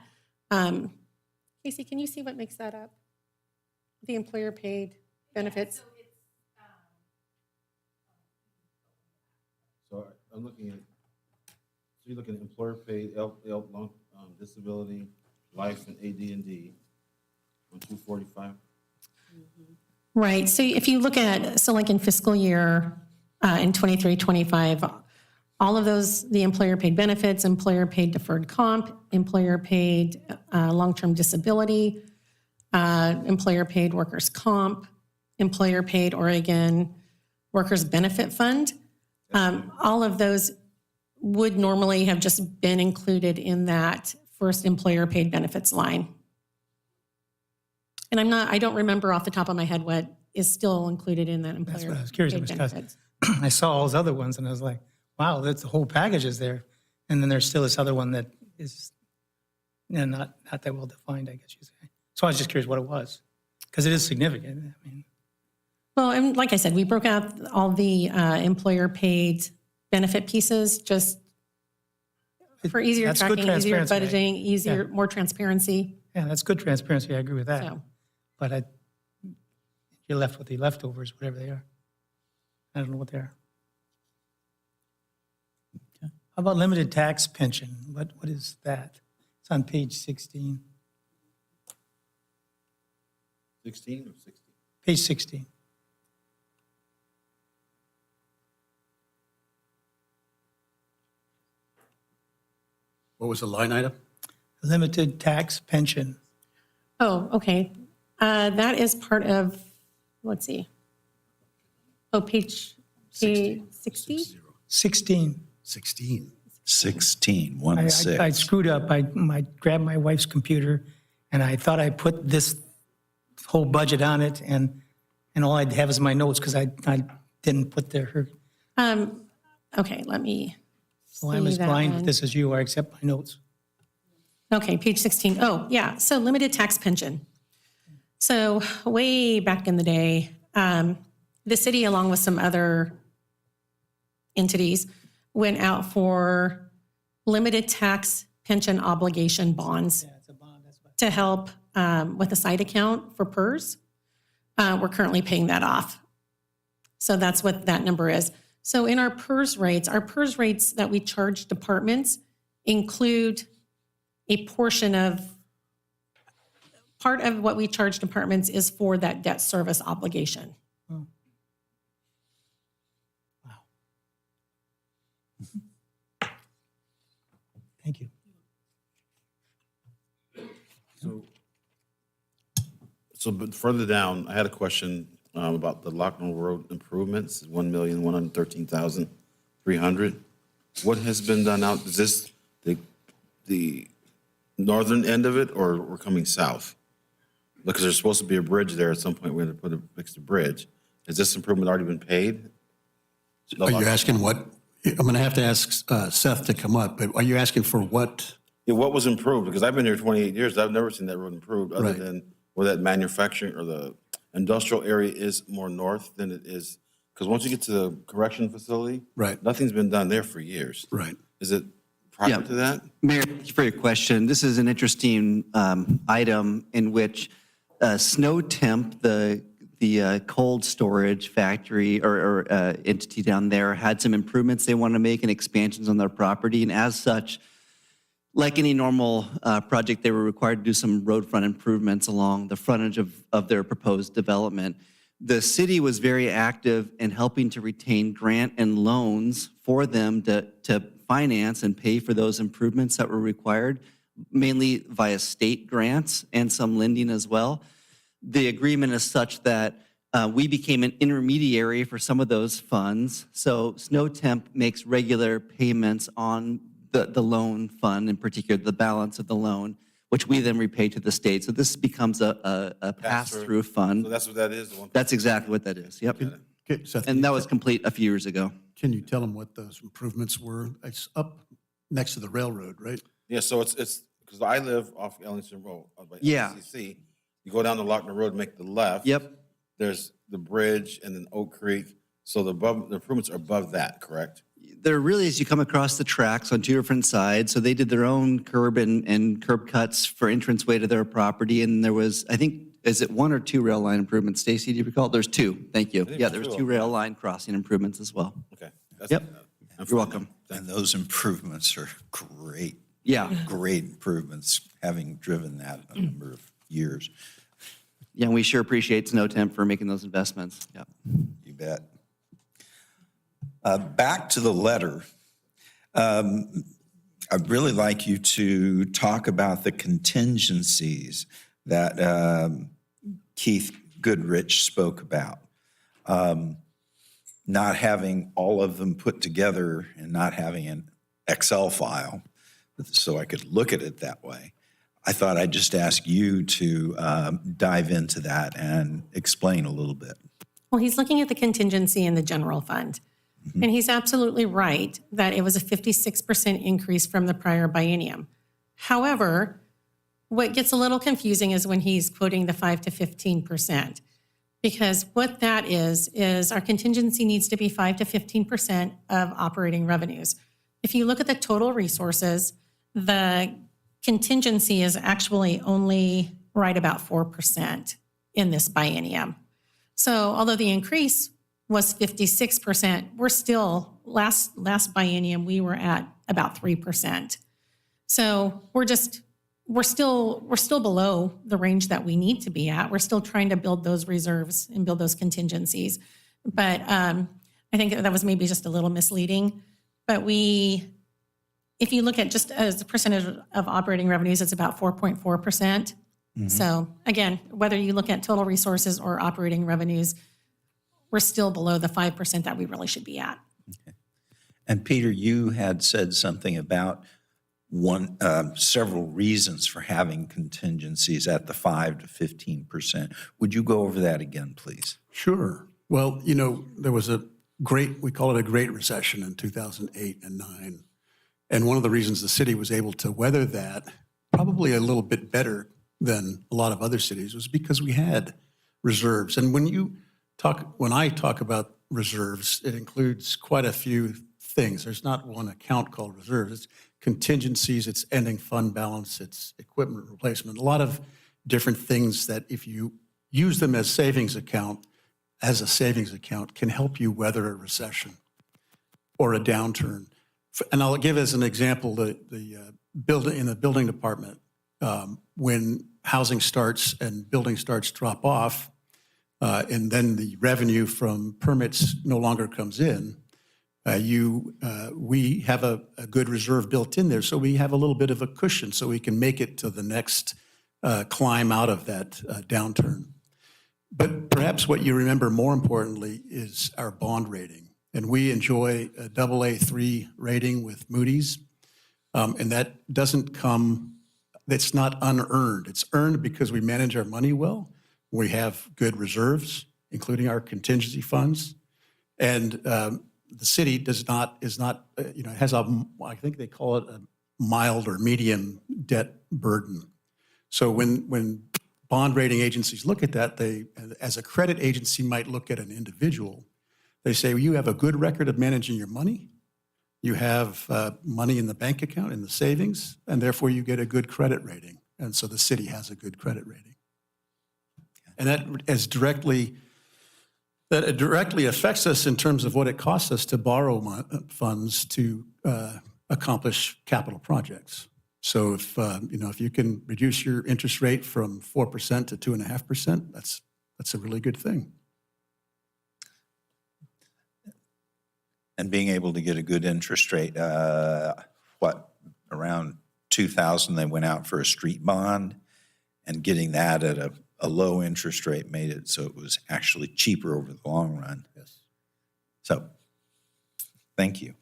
Casey, can you see what makes that up? The employer paid benefits? So I'm looking at, you're looking at employer paid, long disability, life, and AD&D on 245. Right. So if you look at, like in fiscal year in 23, 25, all of those, the employer paid benefits, employer paid deferred comp, employer paid long-term disability, employer paid workers' comp, employer paid Oregon Workers' Benefit Fund, all of those would normally have just been included in that first employer paid benefits line. And I don't remember off the top of my head what is still included in that That's employer what I was curious paid about, because benefits. I saw all those other ones and I was like, wow, that's the whole package is there. And then there's still this other one that is not that well defined, I guess you say. So I was just curious what it was, because it is significant. I mean, Well, and like I said, we broke out all the employer paid benefit pieces just for easier that's good tracking, easier transparency, right? budgeting, easier, more transparency. yeah, that's good transparency. I agree with that. So, But you're left with the leftovers, whatever they are. I don't know what they are. How about limited tax pension? What is that? It's on page 16. 16 or 16? Page 16. What was the line item? Limited tax pension. oh, okay. That is part of, let's see. Oh, page 60? 16. 16. 16, I 1 6. screwed up. I grabbed my wife's computer and I thought I put this whole budget on it and all I'd have is my notes because I didn't put her. Okay, let me So I'm see as that blind one. with this as you are, except my notes. Okay, page 16. Oh, yeah, so limited tax pension. So way back in the day, the city, along with some other entities, went out for limited tax pension obligation bonds to help with a side account for PERS. We're currently paying that off. So that's what that number is. So in our PERS rates that we charge departments include a portion of, part of what we charge departments is for that debt service obligation. Wow. Thank you. So, but further down, I had a question about the Lockman Road improvements, 1,113,300. What has been done out? Is this the northern end of it, or we're coming south? Because there's supposed to be a bridge there at some point. We're going to fix the bridge. Has this improvement already been paid? Are you asking what? I'm going to have to ask Seth to come up, but are you asking for what? Yeah, what was improved? Because I've been here 28 years. I've never seen that road improved other Right. than where that manufacturing or the industrial area is more north than it is. Because once you get to the correction facility, Right. nothing's been done there for years. Right. Is it prior Yeah. to that? Mayor, thank you for your question. This is an interesting item in which Snow Temp, the cold storage factory or entity down there, had some improvements they wanted to make and expansions on their property. And as such, like any normal project, they were required to do some road front improvements along the frontage of their proposed development. The city was very active in helping to retain grant and loans for them to finance and pay for those improvements that were required, mainly via state grants and some lending as well. The agreement is such that we became an intermediary for some of those funds. So Snow Temp makes regular payments on the loan fund, in particular, the balance of the loan, which we then repay to the state. So this becomes a pass-through fund. So that's what that is? That's exactly what that is, yep. Okay, Seth, And that was complete a few years ago. can you tell them what those improvements were? It's up next to the railroad, right? Yeah, so it's because I live off Ellington Road, by Yeah. LCC. You go down the Lockman Road, make the left. Yep. There's the bridge and then Oak Creek. So the improvements are above that, correct? There really is, you come across the tracks on two different sides. So they did their own curb and curb cuts for entranceway to their property. And there was, I think, is it one or two rail line improvements? Stacy, do you recall? There's two. Thank you. think Yeah, there's there's two. two rail line crossing improvements as well. Okay. Yep. You're welcome. And those improvements are great. Yeah. Great improvements, having driven that a number of years. Yeah, we sure appreciate Snow Temp for making those investments. Yep. You bet. Back to the letter. I'd really like you to talk about the contingencies that Keith Goodrich spoke about. Not having all of them put together and not having Excel file so I could look at it that way. I thought I'd just ask you to dive into that and explain a little bit. Well, he's looking at the contingency in the general fund. And he's absolutely right that it was a 56% increase from the prior biennium. However, what gets a little confusing is when he's quoting the 5 to 15%. Because what that is our contingency needs to be 5 to 15% of operating revenues. If you look at the total resources, the contingency is actually only right about 4% in this biennium. So although the increase was 56%, we're still, last biennium, we were at about 3%. So we're still below the range that we need to be at. We're still trying to build those reserves and build those contingencies. But I think that was maybe just a little misleading. But if you look at just as a percentage of operating revenues, it's about 4.4%. So again, whether you look at total resources or operating revenues, we're still below the 5% that we really should be at. Okay. And Peter, you had said something about several reasons for having contingencies at the 5 to 15%. Would you go over that again, please? Sure. Well, there was we call it a great recession in 2008 and 9. And one of the reasons the city was able to weather that probably a little bit better than a lot of other cities was because we had reserves. And when I talk about reserves, it includes quite a few things. There's not one account called reserves. It's contingencies, it's ending fund balance, it's equipment replacement, a lot of different things that if you use them as a savings account can help you weather a recession or a downturn. And I'll give as an example in the building department, when housing starts and building starts drop off, and then the revenue from permits no longer comes in, we have a good reserve built in there, so we have a little bit of a cushion so we can make it to the next climb out of that downturn. But perhaps what you remember more importantly is our bond rating. And we enjoy a AA3 rating with Moody's, and that that's not unearned. It's earned because we manage our money well. We have good reserves, including our contingency funds. And the city has I think they call it a mild or medium debt burden. So when bond rating agencies look at that, they, as a credit agency might look at an individual, they say, well, you have a good record of managing your money. You have money in the bank account, in the savings, and therefore you get a good credit rating. And so the city has a good credit rating. And that directly affects us in terms of what it costs us to borrow funds to accomplish capital projects. So if you can reduce your interest rate from 4% to 2.5%, that's a really good thing. And being able to get a good interest rate, around 2000 they went out for a street bond, and getting that at a low interest rate made it so it was actually cheaper over the long run. Yes. So, thank you.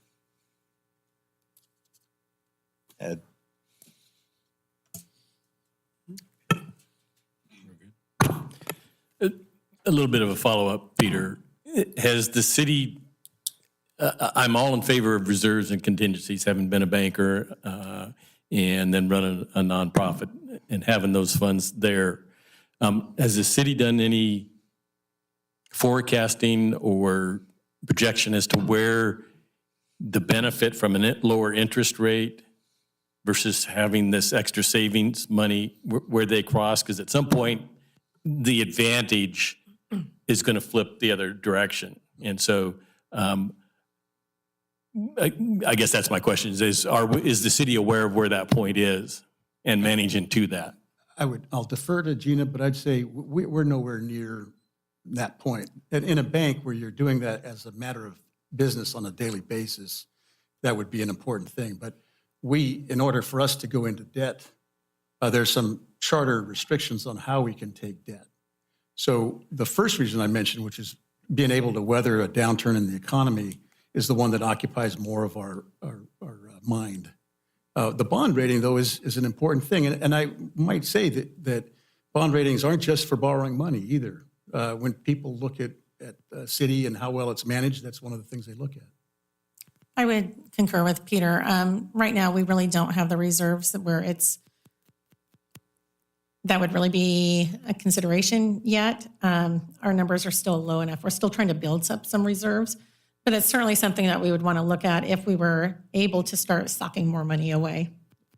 Ed? A little bit of a follow-up, Peter. Has the city, I'm all in favor of reserves and contingencies, having been a banker and then running a nonprofit and having those funds there. Has the city done any forecasting or projection as to where the benefit from a lower interest rate versus having this extra savings money, where they cross? Because at some point, the advantage is going to flip the other direction. And so I guess that's my question, is the city aware of where that point is and managing to that? I'll defer to Gina, but I'd say we're nowhere near that point. And in a bank where you're doing that as a matter of business on a daily basis, that would be an important thing. But in order for us to go into debt, there's some charter restrictions on how we can take debt. So the first reason I mentioned, which is being able to weather a downturn in the economy, is the one that occupies more of our mind. The bond rating, though, is an important thing. And I might say that bond ratings aren't just for borrowing money either. When people look at a city and how well it's managed, that's one of the things they look at. I would concur with Peter. Right now, we really don't have the reserves that would really be a consideration yet. Our numbers are still low enough. We're still trying to build up some reserves, but it's certainly something that we would want to look at if we were able to start stocking more money away.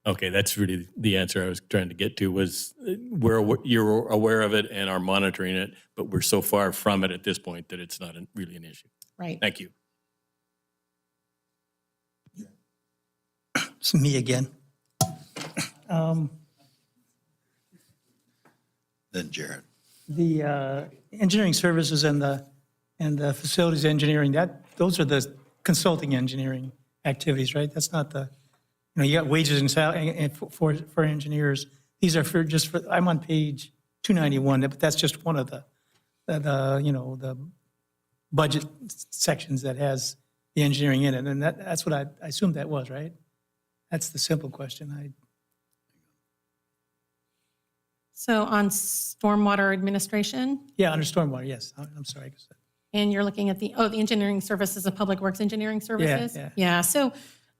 Okay, that's really the answer I was trying to get to was you're aware of it and are monitoring it, but we're so far from it at this point that it's not really an issue. Right. Thank you. It's me again. Then Jared. The engineering services and the facilities engineering, those are the consulting engineering activities, right? That's not the, you got wages and salary for engineers. These are I'm on page 291, but that's just one of the budget sections that has the engineering in it. And that's what I assumed that was, right? That's the simple question. So on stormwater administration, Yeah, under stormwater, yes. I'm sorry. and you're looking at the engineering services of Public Works Engineering Services? Yeah. So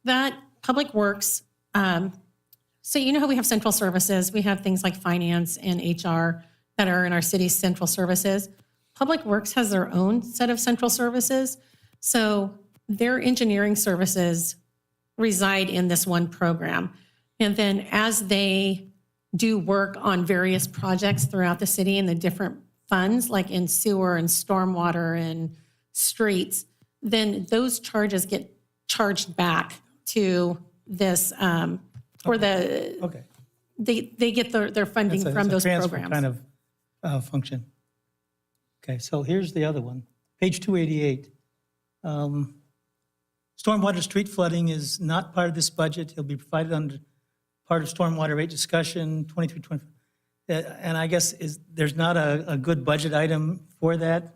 that Public Works, so you know how we have central services, we have things like finance and HR that are in our city's central services. Public Works has their own set of central services. So their engineering services reside in this one program. And then as they do work on various projects throughout the city and the different funds, like in sewer and stormwater and streets, then those charges get charged back to this, Okay. they get their funding from those transfer programs. kind of function. Okay, so here's the other one, page 288. Stormwater street flooding is not part of this budget. It'll be provided under part of stormwater rate discussion 23-24. And I guess there's not a good budget item for that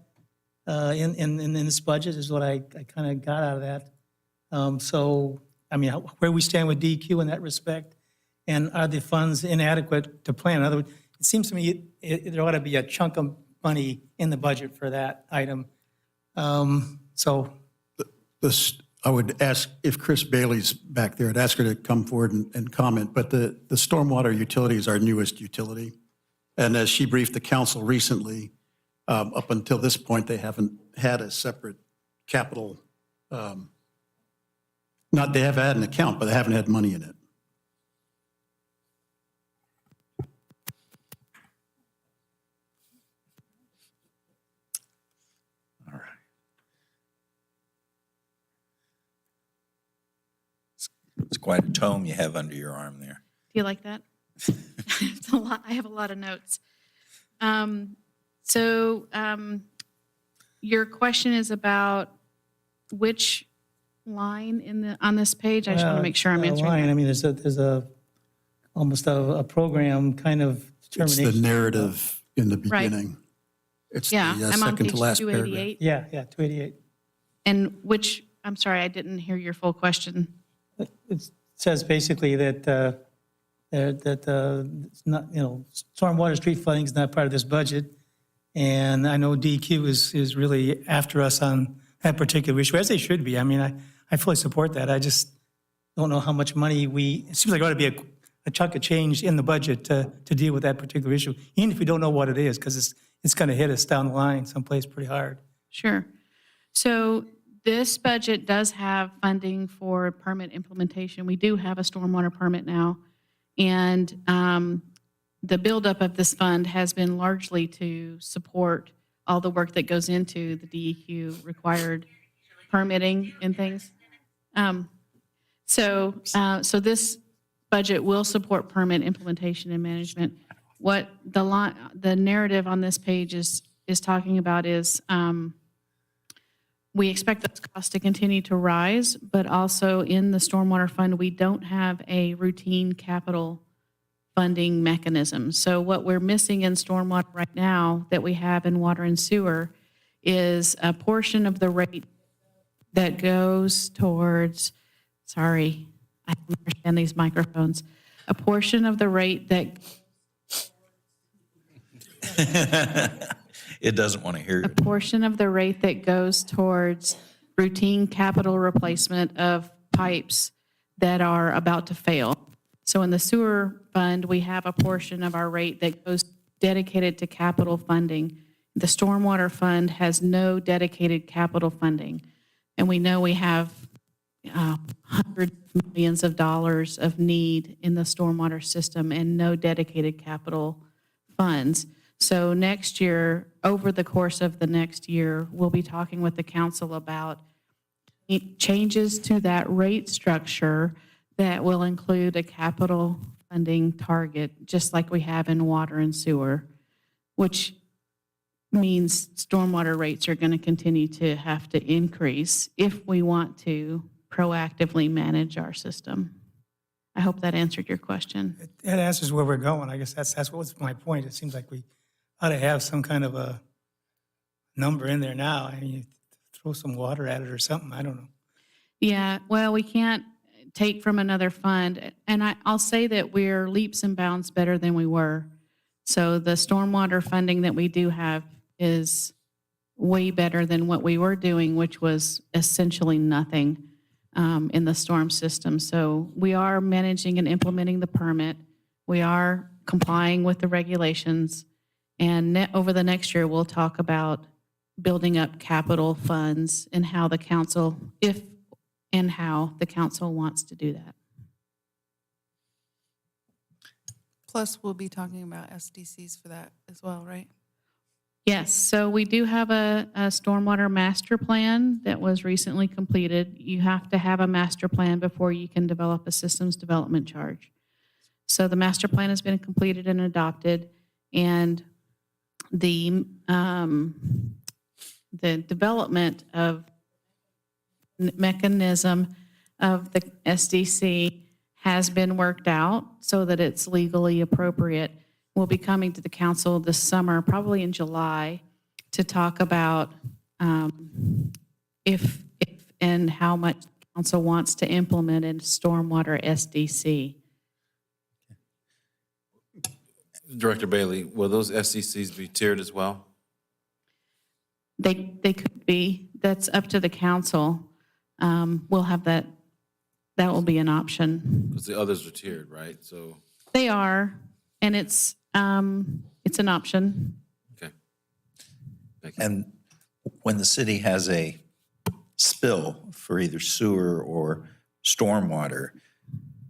in this budget is what I kind of got out of that. So, I mean, where we stand with DEQ in that respect, and are the funds inadequate to plan? In other words, it seems to me there ought to be a chunk of money in the budget for that item. So I would ask if Chris Bailey's back there, I'd ask her to come forward and comment, but the stormwater utility is our newest utility. And as she briefed the council recently, up until this point, they haven't had a separate capital, they have had an account, but they haven't had money in it. All right. It's quite a tome you have under your arm there. Do you like that? It's a lot. I have a lot of notes. Your question is about which line on this page? I just want to make sure I'm answering. I mean, there's almost a program kind of It's determination. the narrative in the Right. beginning. It's Yeah, the I'm on second page to last paragraph. 288. Yeah, 288. And I'm sorry, I didn't hear your full question. It says basically that it's not, stormwater street flooding is not part of this budget. And I know DEQ is really after us on that particular issue, as they should be. I mean, I fully support that. I just don't know how much money it seems like there ought to be a chunk of change in the budget to deal with that particular issue, even if we don't know what it is, because it's going to hit us down the line someplace pretty hard. Sure. So this budget does have funding for permit implementation. We do have a stormwater permit now. And the buildup of this fund has been largely to support all the work that goes into the DEQ required permitting and things. So this budget will support permit implementation and management. What the narrative on this page is talking about is we expect those costs to continue to rise, but also in the stormwater fund, we don't have a routine capital funding mechanism. So what we're missing in stormwater right now that we have in water and sewer is a portion of the rate that goes towards, I don't understand these microphones. A portion of the rate that, It doesn't want to hear a it. portion of the rate that goes towards routine capital replacement of pipes that are about to fail. So in the sewer fund, we have a portion of our rate that goes dedicated to capital funding. The stormwater fund has no dedicated capital funding. And we know we have hundreds of millions of dollars of need in the stormwater system and no dedicated capital funds. So next year, over the course of the next year, we'll be talking with the council about changes to that rate structure that will include a capital funding target, just like we have in water and sewer, which means stormwater rates are going to continue to have to increase if we want to proactively manage our system. I hope that answered your question. That answers where we're going. I guess that's what was my point. It seems like we ought to have some kind of a number in there now. I mean, you throw some water at it or something. I don't know. Yeah, well, we can't take from another fund. And I'll say that we're leaps and bounds better than we were. So the stormwater funding that we do have is way better than what we were doing, which was essentially nothing in the storm system. So we are managing and implementing the permit. We are complying with the regulations. And over the next year, we'll talk about building up capital funds and how the council, if and how the council wants to do that. Plus, we'll be talking about SDCs for that as well, right? Yes, so we do have a stormwater master plan that was recently completed. You have to have a master plan before you can develop a systems development charge. So the master plan has been completed and adopted, and the development of mechanism of the SDC has been worked out so that it's legally appropriate. We'll be coming to the council this summer, probably in July, to talk about if and how much the council wants to implement in stormwater SDC. Director Bailey, will those SCCs be tiered as well? They could be. That's up to the council. We'll have that. That will be an option. Because the others are tiered, right? So, They are, and it's an option. okay. And when the city has a spill for either sewer or stormwater,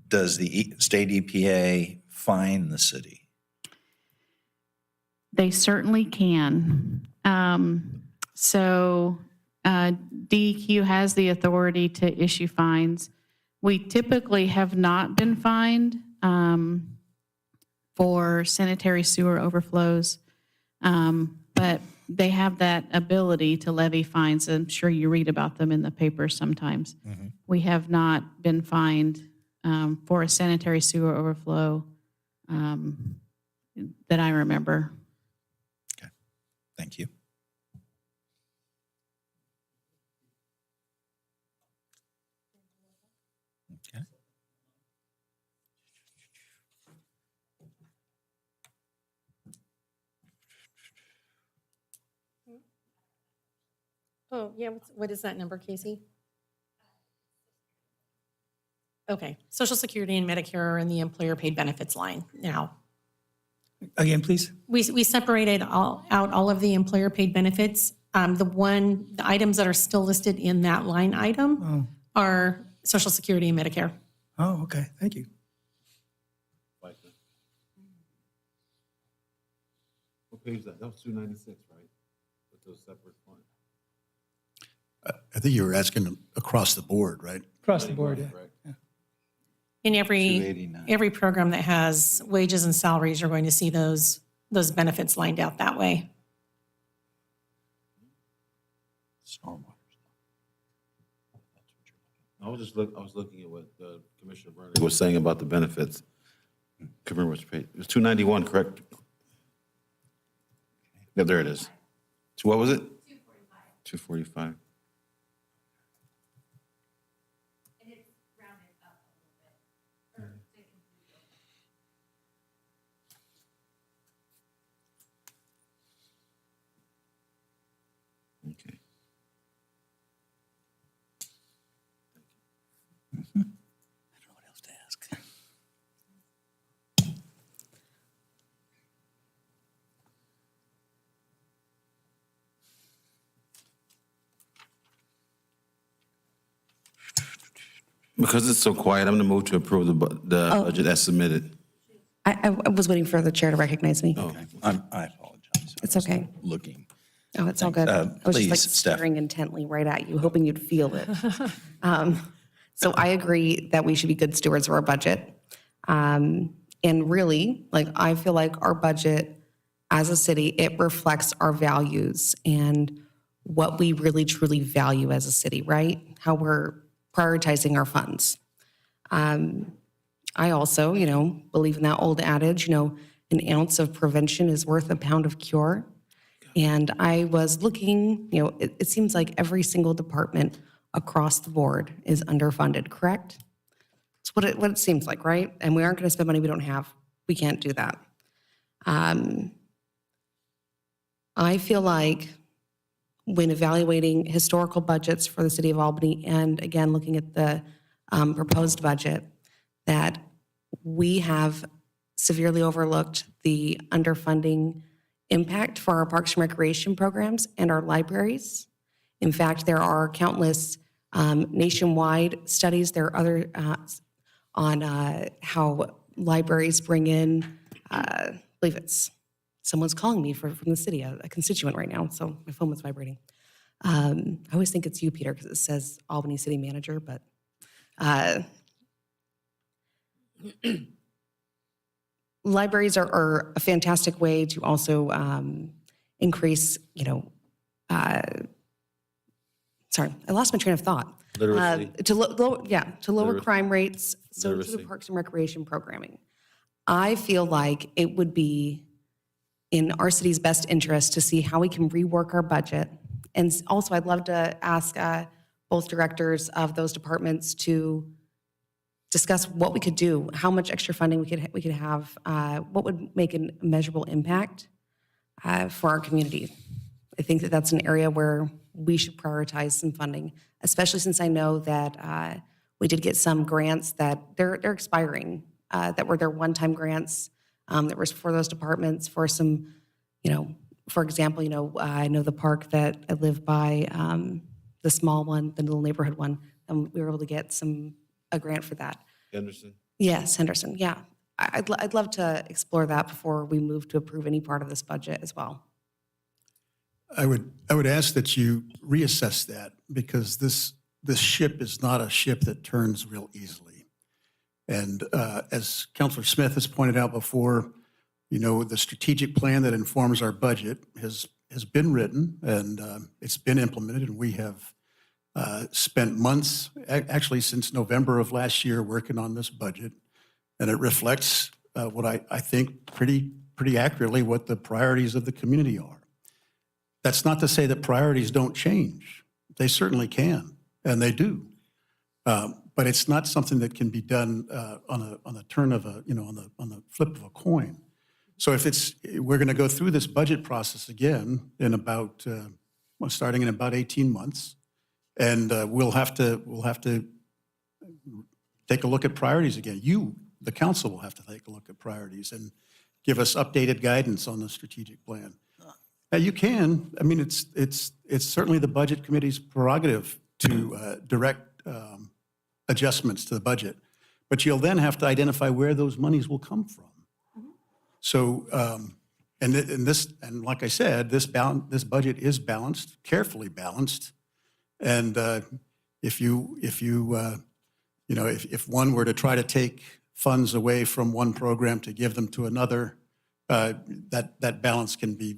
does the state EPA fine the city? They certainly can. So DEQ has the authority to issue fines. We typically have not been fined for sanitary sewer overflows, but they have that ability to levy fines. I'm sure you read about them in the paper sometimes. Mm-hmm. We have not been fined for a sanitary sewer overflow that I remember. Thank you. Okay. Oh, yeah, what is that number, Casey? Okay, Social Security and Medicare are in the employer paid benefits line now. Again, please. We separated out all of the employer paid benefits. The items that are still listed in that line item are Social Security and Medicare. Oh, okay, thank you. What page is that? That was 296, right? With those separate funds. I think you were asking across the board, right? Across the board, yeah. In every 289. program that has wages and salaries, you're going to see those benefits lined out that way. Stormwater. I was looking at what Commissioner Bernard was saying about the benefits. Couldn't remember which page. It was 291, correct? Yeah, there it is. So what was it? 245. Because it's so quiet, I'm going to move to approve the budget as submitted. I was waiting for the chair to recognize me. I apologize. It's okay. Looking. Oh, it's all good. I was just like Please, Steph. staring intently right at you, hoping you'd feel it. So I agree that we should be good stewards of our budget. And really, like, I feel like our budget as a city, it reflects our values and what we really truly value as a city, right? How we're prioritizing our funds. I also, believe in that old adage, an ounce of prevention is worth a pound of cure. And I was looking, it seems like every single department across the board is underfunded, correct? It's what it seems like, right? And we aren't going to spend money we don't have. We can't do that. I feel like when evaluating historical budgets for the city of Albany, and again, looking at the proposed budget, that we have severely overlooked the underfunding impact for our parks and recreation programs and our libraries. In fact, there are countless nationwide studies. There are other on how libraries bring in, I believe it's, someone's calling me from the city, a constituent right now, so my phone was vibrating. I always think it's you, Peter, because it says Albany City Manager, but libraries are a fantastic way to also increase, sorry, I lost my train of thought. Literacy. To lower Literacy. crime rates, so to the Literacy. parks and recreation programming. I feel like it would be in our city's best interest to see how we can rework our budget. And also, I'd love to ask both directors of those departments to discuss what we could do, how much extra funding we could have, what would make a measurable impact for our community. I think that that's an area where we should prioritize some funding, especially since I know that we did get some grants that they're expiring, that were their one-time grants that were for those departments for some, for example, I know the park that I live by, the small one, the little neighborhood one, and we were able to get a grant for that. Henderson? Yes, Henderson, yeah. I'd love to explore that before we move to approve any part of this budget as well. I would ask that you reassess that, because this ship is not a ship that turns real easily. And as Councilor Smith has pointed out before, the strategic plan that informs our budget has been written, and it's been implemented, and we have spent months, actually since November of last year, working on this budget, and it reflects what I think pretty accurately what the priorities of the community are. That's not to say that priorities don't change. They certainly can, and they do. But it's not something that can be done on a turn of on the flip of a coin. So we're going to go through this budget process again in about starting in about 18 months, and we'll have to take a look at priorities again. You, the council, will have to take a look at priorities and give us updated guidance on the strategic plan. Now, you can. I mean, it's certainly the budget committee's prerogative to direct adjustments to the budget, but you'll then have to identify where those monies will come from. So, and like I said, this budget is balanced, carefully balanced, and if one were to try to take funds away from one program to give them to another, that balance can be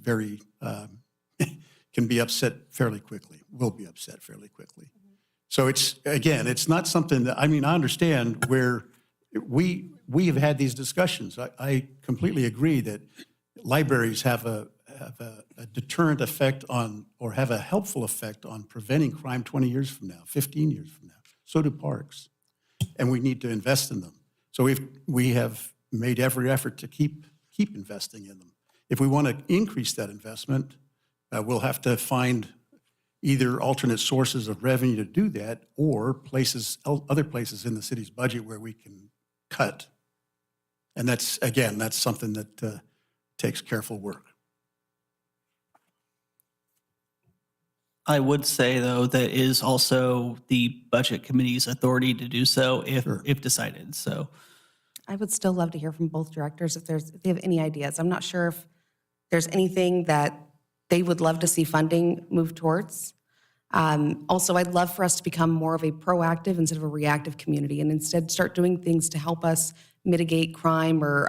can be upset fairly quickly. Will be upset fairly quickly. So it's not something that, I understand where we have had these discussions. I completely agree that libraries have a deterrent effect on, or have a helpful effect on preventing crime 20 years from now, 15 years from now. So do parks, and we need to invest in them. So we have made every effort to keep investing in them. If we want to increase that investment, we'll have to find either alternate sources of revenue to do that, or other places in the city's budget where we can cut. And that's something that takes careful work. I would say, though, that is also the Budget Committee's authority to do so if decided, so. I would still love to hear from both directors if they have any ideas. I'm not sure if there's anything that they would love to see funding move towards. Also, I'd love for us to become more of a proactive instead of a reactive community, and instead start doing things to help us mitigate crime or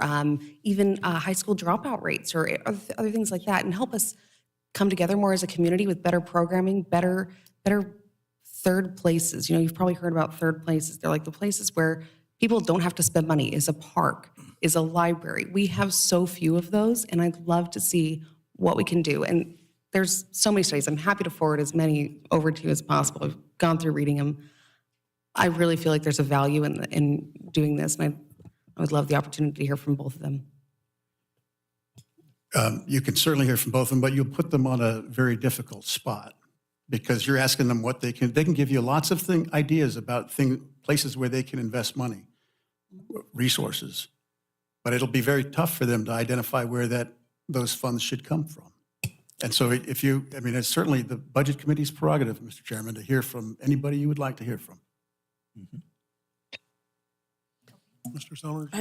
even high school dropout rates or other things like that, and help us come together more as a community with better programming, better third places. You know, you've probably heard about third places. They're like the places where people don't have to spend money, is a park, is a library. We have so few of those, and I'd love to see what we can do. And there's so many studies. I'm happy to forward as many over to you as possible. I've gone through reading them. I really feel like there's a value in doing this, and I would love the opportunity to hear from both of them. You can certainly hear from both of them, but you'll put them on a very difficult spot because you're asking them what they can give you lots of ideas about places where they can invest money, resources, but it'll be very tough for them to identify where those funds should come from. And so it's certainly the Budget Committee's prerogative, Mr. Chairman, to hear from anybody you would like to hear from. Mr. Summers?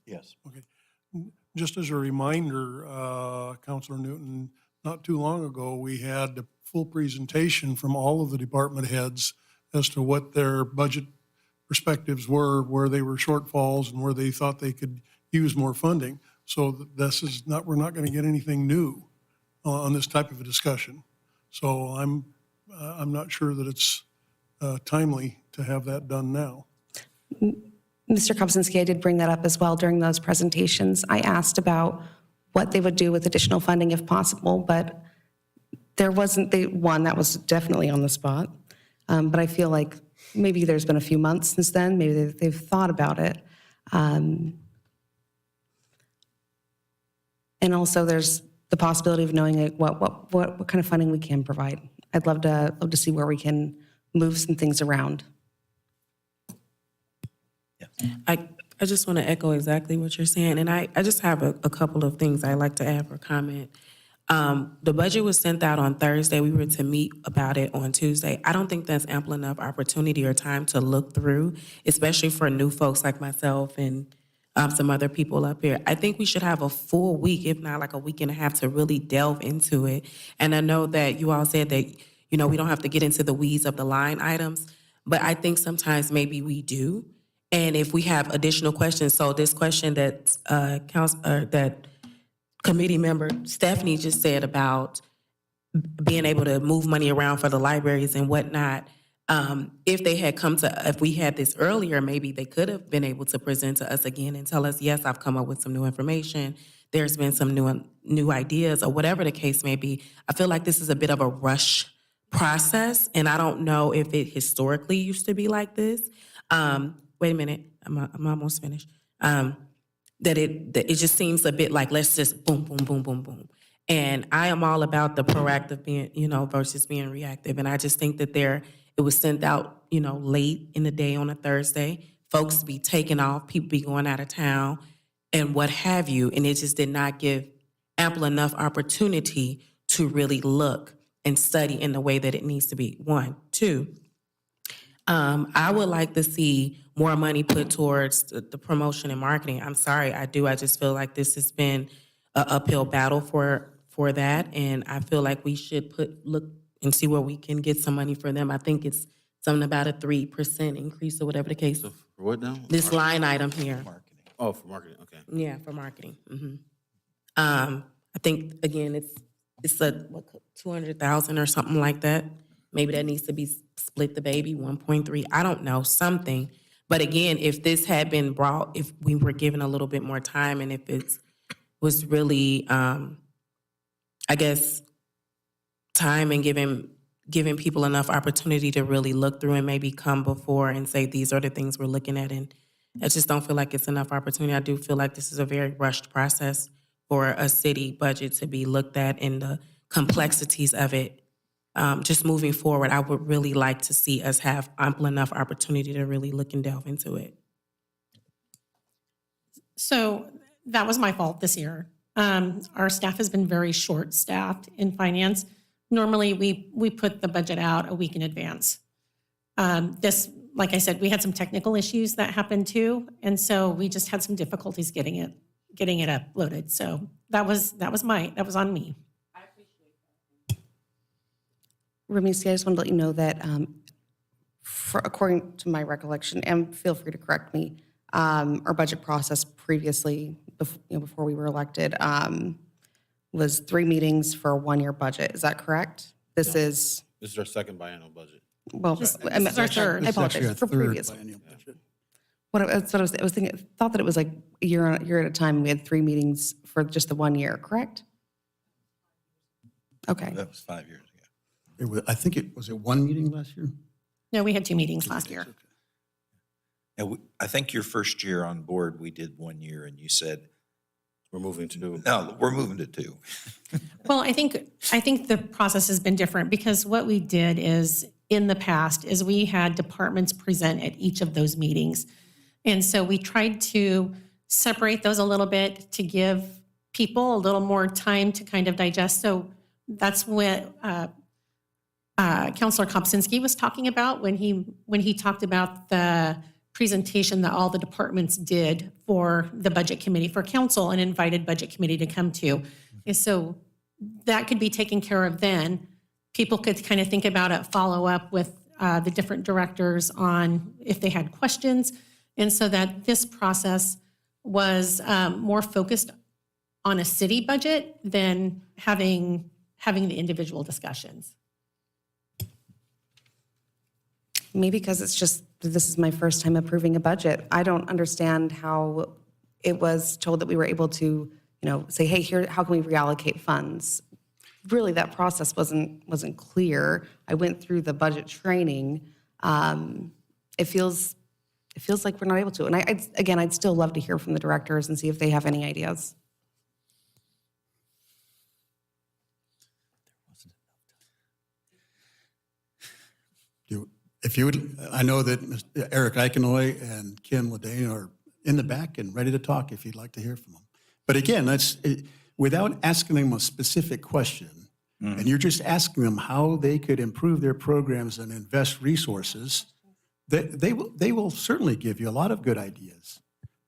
Yes. Okay. Just as a reminder, Councilor Newton, not too long ago, we had a full presentation from all of the department heads as to what their budget perspectives were, where they were shortfalls and where they thought they could use more funding. So we're not going to get anything new on this type of a discussion. So I'm not sure that it's timely to have that done now. Mr. Kopczynski, I did bring that up as well during those presentations. I asked about what they would do with additional funding if possible, but there wasn't one that was definitely on the spot. But I feel like maybe there's been a few months since then. Maybe they've thought about it. And also there's the possibility of knowing what kind of funding we can provide. I'd love to see where we can move some things around. I just want to echo exactly what you're saying, and I just have a couple of things I'd like to add for comment. The budget was sent out on Thursday. We were to meet about it on Tuesday. I don't think that's ample enough opportunity or time to look through, especially for new folks like myself and some other people up here. I think we should have a full week, if not like a week and a half, to really delve into it. And I know that you all said that, we don't have to get into the weeds of the line items, but I think sometimes maybe we do. And if we have additional questions, so this question that that committee member Stephanie just said about being able to move money around for the libraries and whatnot, if we had this earlier, maybe they could have been able to present to us again and tell us, yes, I've come up with some new information. There's been some new ideas, or whatever the case may be. I feel like this is a bit of a rush process, and I don't know if it historically used to be like this. Wait a minute, I'm almost finished. That it just seems a bit like, let's just boom, boom, boom, boom, boom. And I am all about the proactive being, versus being reactive. And I just think that it was sent out, late in the day on a Thursday. Folks be taking off, people be going out of town and what have you. And it just did not give ample enough opportunity to really look and study in the way that it needs to be. 1, 2. I would like to see more money put towards the promotion and marketing. I'm sorry, I do. I just feel like this has been an uphill battle for that, and I feel like we should look and see where we can get some money for them. I think it's something about a 3% increase or whatever the case. So for what now? This line item here. Marketing. Oh, for marketing. Okay. Yeah, for marketing. I think again, it's a 200,000 or something like that. Maybe that needs to be split the baby, 1.3. I don't know, something. But again, if this had been brought, if we were given a little bit more time, and if it was really, I guess, time and giving people enough opportunity to really look through and maybe come before and say, these are the things we're looking at. And I just don't feel like it's enough opportunity. I do feel like this is a very rushed process for a city budget to be looked at, and the complexities of it. Just moving forward, I would really like to see us have ample enough opportunity to really look and delve into it. So that was my fault this year. Our staff has been very short-staffed in finance. Normally, we put the budget out a week in advance. This, like I said, we had some technical issues that happened too, and so we just had some difficulties getting it uploaded. So that was on me. Ramisi, I just wanted to let you know that according to my recollection, and feel free to correct me, our budget process previously, before we were elected, was 3 meetings for a 1-year budget. Is that correct? This is, our second biennial budget. well, This is our third. I apologize for previous. What I was thinking, thought that it was like a year at a time. We had 3 meetings for just the 1 year, correct? Okay. That was 5 years ago. It was, I think it was 1 meeting last year? No, we had 2 meetings last year. And I think your first year on board, we did 1 year, and you said, We're moving to 2. no, we're moving to 2. Well, I think the process has been different because what we did is, in the past, is we had departments present at each of those meetings. And so we tried to separate those a little bit to give people a little more time to kind of digest. So that's what Councilor Kopczynski was talking about when he talked about the presentation that all the departments did for the budget committee, for council, and invited budget committee to come to. And so that could be taken care of then. People could kind of think about it, follow up with the different directors on if they had questions. And so that this process was more focused on a city budget than having the individual discussions. Maybe because it's just, this is my first time approving a budget. I don't understand how it was told that we were able to, say, hey, here, how can we reallocate funds? Really, that process wasn't clear. I went through the budget training. It feels like we're not able to. And I'd still love to hear from the directors and see if they have any ideas. If you would, I know that Eric Eichenoy and Kim Ledane are in the back and ready to talk if you'd like to hear from them. But again, without asking them a specific question, and you're just asking them how they could improve their programs and invest resources, they will certainly give you a lot of good ideas.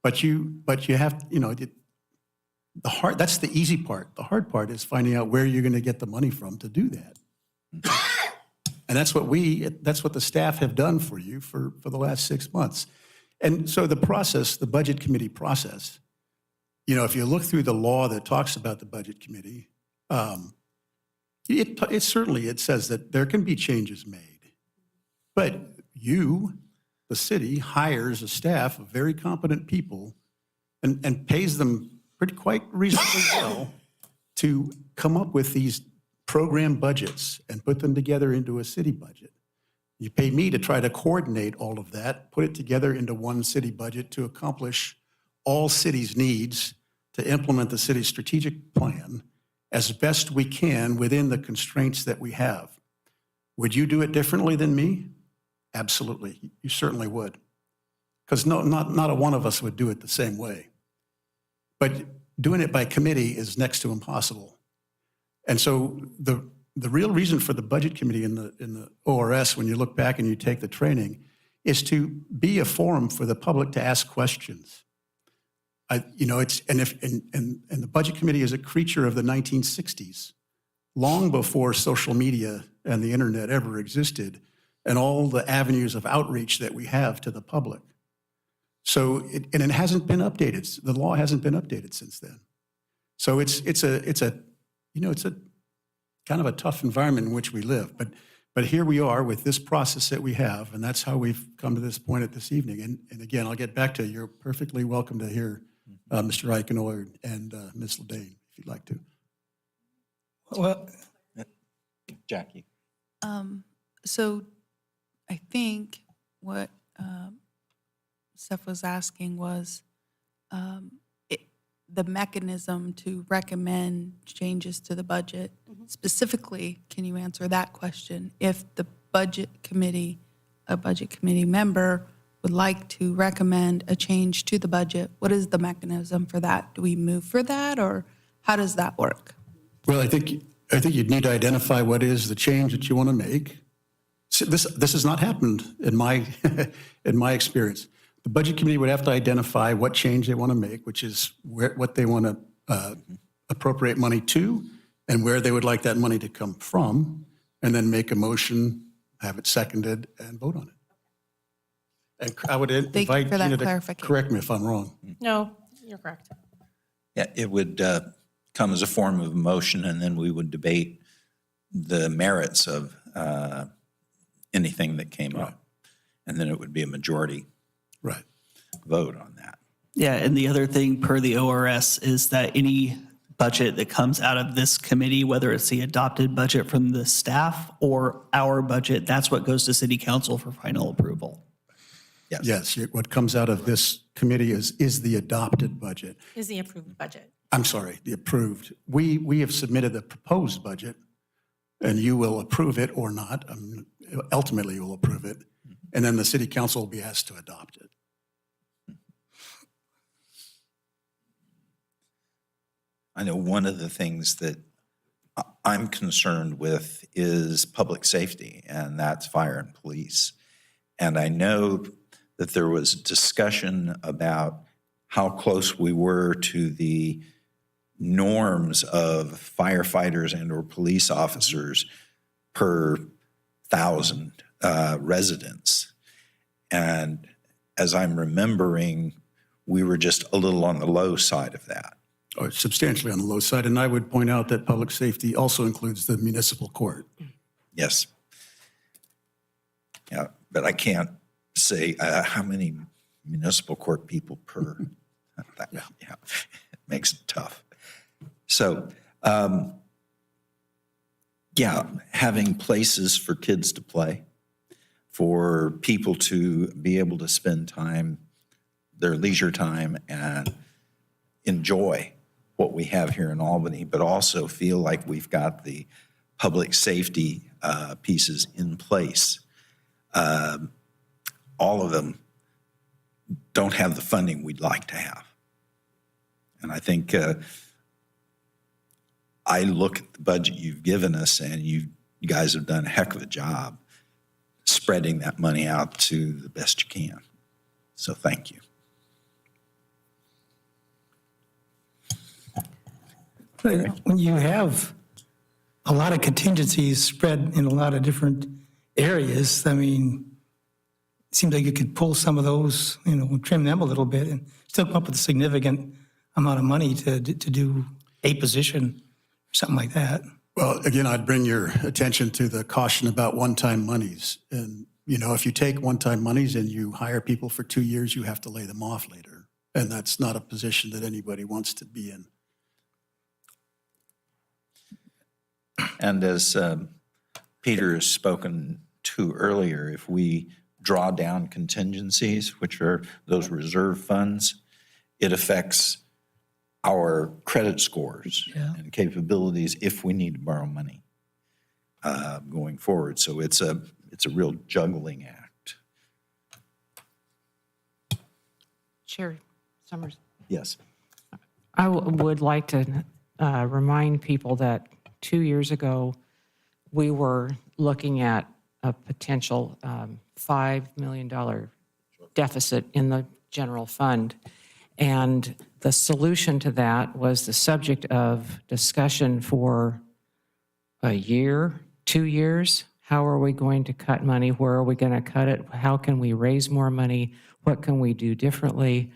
But you have, that's the easy part. The hard part is finding out where you're going to get the money from to do that. And that's what the staff have done for you for the last 6 months. And so the process, the budget committee process, if you look through the law that talks about the budget committee, it certainly says that there can be changes made. But you, the city, hires a staff of very competent people and pays them quite reasonably well to come up with these program budgets and put them together into a city budget. You pay me to try to coordinate all of that, put it together into one city budget to accomplish all cities' needs to implement the city's strategic plan as best we can within the constraints that we have. Would you do it differently than me? Absolutely. You certainly would. Because not a one of us would do it the same way. But doing it by committee is next to impossible. And so the real reason for the budget committee in the ORS, when you look back and you take the training, is to be a forum for the public to ask questions. And the budget committee is a creature of the 1960s, long before social media and the internet ever existed, and all the avenues of outreach that we have to the public. So it hasn't been updated. The law hasn't been updated since then. So it's a kind of a tough environment in which we live. But here we are with this process that we have, and that's how we've come to this point at this evening. And again, I'll get back to you're perfectly welcome to hear Mr. Eichenoy and Ms. Ledane, if you'd like to. Well, Jackie. So I think what Steph was asking was the mechanism to recommend changes to the budget. Specifically, can you answer that question? If the budget committee, a budget committee member would like to recommend a change to the budget, what is the mechanism for that? Do we move for that, or how does that work? Well, I think I think you'd need to identify what is the change that you want to make. This has not happened in my, in my experience. The Budget Committee would have to identify what change they want to make, which is what they want to appropriate money to and where they would like that money to come from, and then make a motion, have it seconded, and vote on it. And I would Thank you invite for that Gina to clarification. correct me if I'm wrong. No, you're correct. Yeah, it would come as a form of a motion, and then we would debate the merits of anything that came up. And then it would be a majority vote on that. Yeah, and the other thing per the ORS is that any budget that comes out of this committee, whether it's the adopted budget from the staff or our budget, that's what goes to city council for final approval. Yes, what comes out of this committee is the adopted budget. Is the approved budget. I'm sorry, the approved. We have submitted the proposed budget, and you will approve it or not. Ultimately, you will approve it, and then the city council will be asked to adopt it. I know one of the things that I'm concerned with is public safety, and that's fire and police. And I know that there was discussion about how close we were to the norms of firefighters and or police officers per 1,000 residents. And as I'm remembering, we were just a little on the low side of that. Or substantially on the low side. And I would point out that public safety also includes the municipal court. Yes. Yeah, but I can't say how many municipal court people per. Yeah, it makes it tough. So, yeah, having places for kids to play, for people to be able to spend time, their leisure time, and enjoy what we have here in Albany, but also feel like we've got the public safety pieces in place. All of them don't have the funding we'd like to have. And I think I look at the budget you've given us, and you guys have done a heck of a job spreading that money out to the best you can. So thank you. When you have a lot of contingencies spread in a lot of different areas, I mean, it seems like you could pull some of those, trim them a little bit and still come up with a significant amount of money to do a position or something like that. Well, again, I'd bring your attention to the caution about one-time monies. And, if you take one-time monies and you hire people for 2 years, you have to lay them off later. And that's not a position that anybody wants to be in. And as Peter has spoken to earlier, if we draw down contingencies, which are those reserve funds, it affects our credit scores and capabilities if we need to borrow money going forward. So it's a real juggling act. Chair Summers. Yes. I would like to remind people that 2 years ago, we were looking at a potential $5 million deficit in the general fund. And the solution to that was the subject of discussion for a year, 2 years. How are we going to cut money? Where are we going to cut it? How can we raise more money? What can we do differently?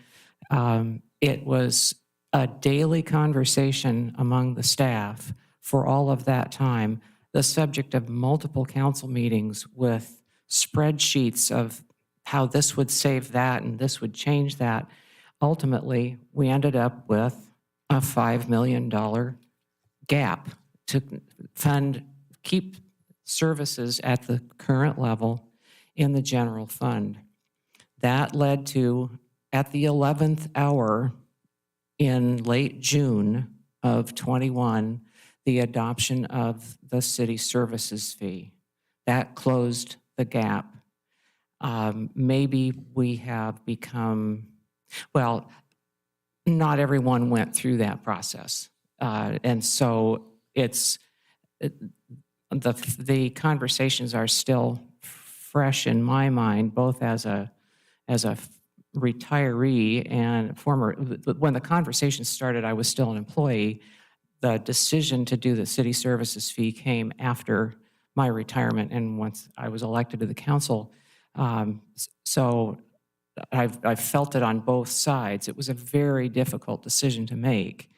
It was a daily conversation among the staff for all of that time, the subject of multiple council meetings with spreadsheets of how this would save that and this would change that. Ultimately, we ended up with a $5 million gap to keep services at the current level in the general fund. That led to, at the 11th hour in late June of 21, the adoption of the city services fee. That closed the gap. Maybe we have become, well, not everyone went through that process. And so it's the conversations are still fresh in my mind, both as a retiree and former. When the conversation started, I was still an employee. The decision to do the city services fee came after my retirement and once I was elected to the council. So I've felt it on both sides. It was a very difficult decision to make,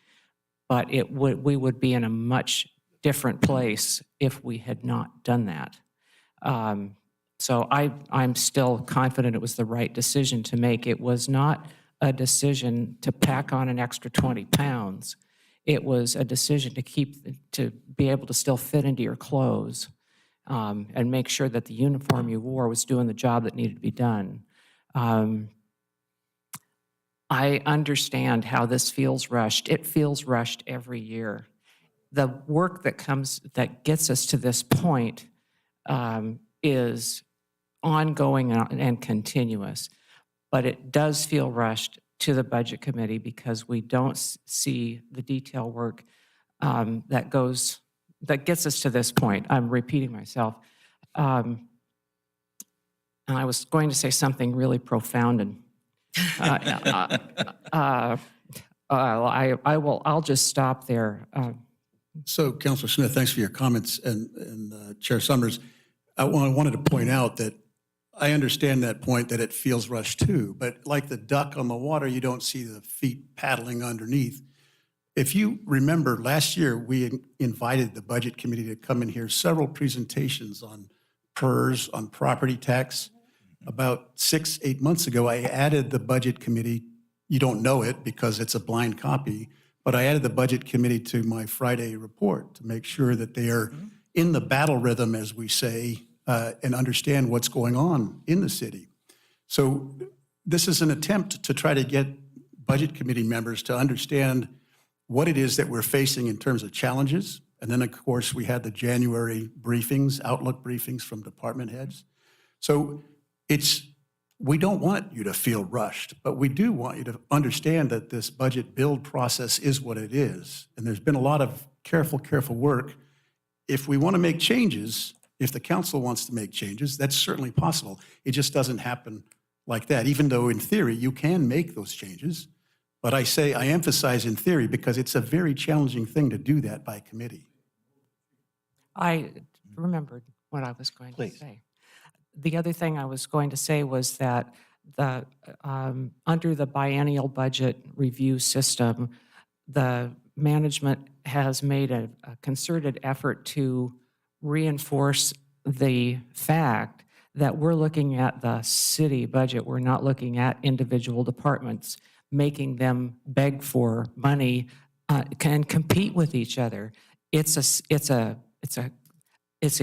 but we would be in a much different place if we had not done that. So I'm still confident it was the right decision to make. It was not a decision to pack on an extra 20 pounds. It was a decision to be able to still fit into your clothes and make sure that the uniform you wore was doing the job that needed to be done. I understand how this feels rushed. It feels rushed every year. The work that gets us to this point is ongoing and continuous, but it does feel rushed to the Budget Committee because we don't see the detail work that gets us to this point. I'm repeating myself. And I was going to say something really profound, and I'll just stop there. So, Councilor Smith, thanks for your comments, and Chair Summers. I wanted to point out that I understand that point that it feels rushed too, but like the duck on the water, you don't see the feet paddling underneath. If you remember, last year we invited the Budget Committee to come in here, several presentations on PERS, on property tax. About 6-8 months ago, I added the Budget Committee. You don't know it because it's a blind copy, but I added the Budget Committee to my Friday report to make sure that they are in the battle rhythm, as we say, and understand what's going on in the city. So this is an attempt to try to get Budget Committee members to understand what it is that we're facing in terms of challenges. And then, of course, we had the January briefings, outlook briefings from department heads. So we don't want you to feel rushed, but we do want you to understand that this budget build process is what it is. And there's been a lot of careful work. If we want to make changes, if the council wants to make changes, that's certainly possible. It just doesn't happen like that, even though in theory you can make those changes. But I emphasize in theory because it's a very challenging thing to do that by committee. I remembered what I was going to say. The other thing I was going to say was that under the biennial budget review system, the management has made a concerted effort to reinforce the fact that we're looking at the city budget. We're not looking at individual departments, making them beg for money, can compete with each other. It's a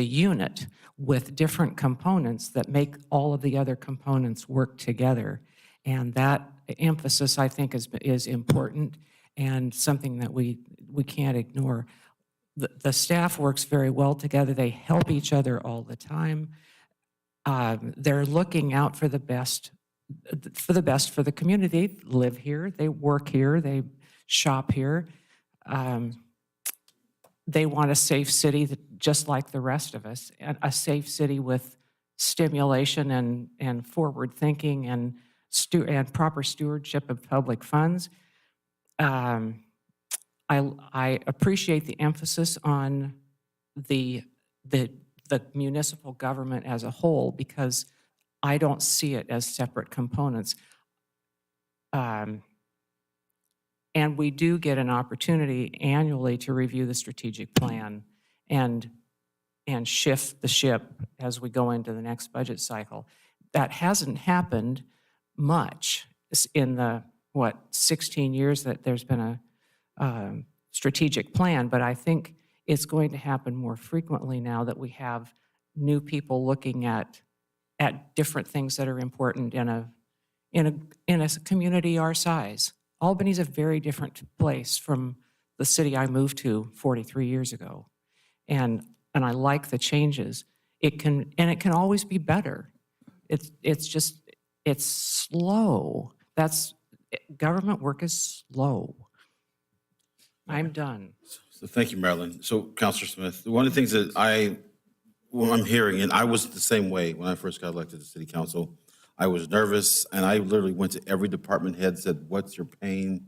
unit with different components that make all of the other components work together. And that emphasis, I think, is important and something that we can't ignore. The staff works very well together. They help each other all the time. They're looking out for the best for the community. They live here, they work here, they shop here. They want a safe city just like the rest of us, a safe city with stimulation and forward thinking and proper stewardship of public funds. I appreciate the emphasis on the municipal government as a whole because I don't see it as separate components. And we do get an opportunity annually to review the strategic plan and shift the ship as we go into the next budget cycle. That hasn't happened much in the, 16 years that there's been a strategic plan, but I think it's going to happen more frequently now that we have new people looking at different things that are important in a community our size. Albany's a very different place from the city I moved to 43 years ago. And I like the changes. It can always be better. It's slow. Government work is slow. I'm done. So thank you, Marilyn. So Counselor Smith, one of the things that I'm hearing, and I was the same way when I first got elected to city council, I was nervous, and I literally went to every department head, said, what's your pain?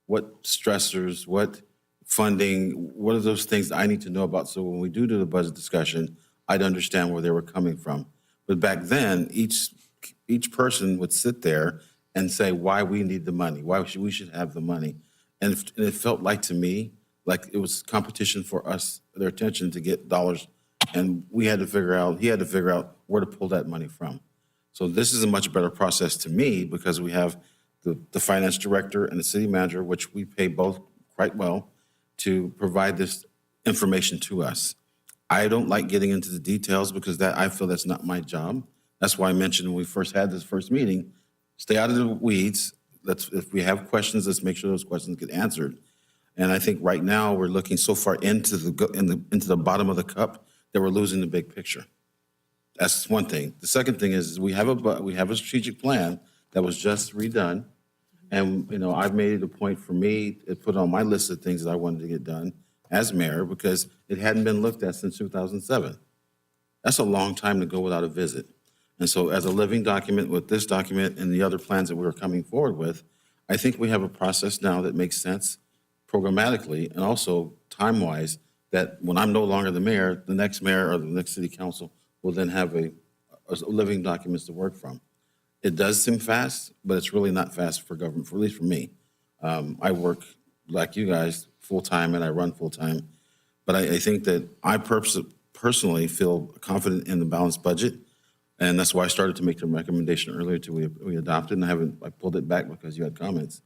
What stressors, what funding, what are those things I need to know about? So when we do the budget discussion, I'd understand where they were coming from. But back then, each person would sit there and say why we need the money, why we should have the money. And it felt like to me, like it was competition for us, their attention to get dollars. And he had to figure out where to pull that money from. So this is a much better process to me because we have the finance director and the city manager, which we pay both quite well, to provide this information to us. I don't like getting into the details because I feel that's not my job. That's why I mentioned when we first had this first meeting, stay out of the weeds. If we have questions, let's make sure those questions get answered. And I think right now we're looking so far into the bottom of the cup that we're losing the big picture. That's one thing. The second thing is we have a strategic plan that was just redone. And, I've made it a point for me to put on my list of things that I wanted to get done as mayor because it hadn't been looked at since 2007. That's a long time to go without a visit. And so as a living document with this document and the other plans that we're coming forward with, I think we have a process now that makes sense programmatically and also time-wise that when I'm no longer the mayor, the next mayor or the next city council will then have a living documents to work from. It does seem fast, but it's really not fast for government, at least for me. I work like you guys full-time and I run full-time, but I think that I personally feel confident in the balanced budget, and that's why I started to make the recommendation earlier to we adopted, and I pulled it back because you had comments.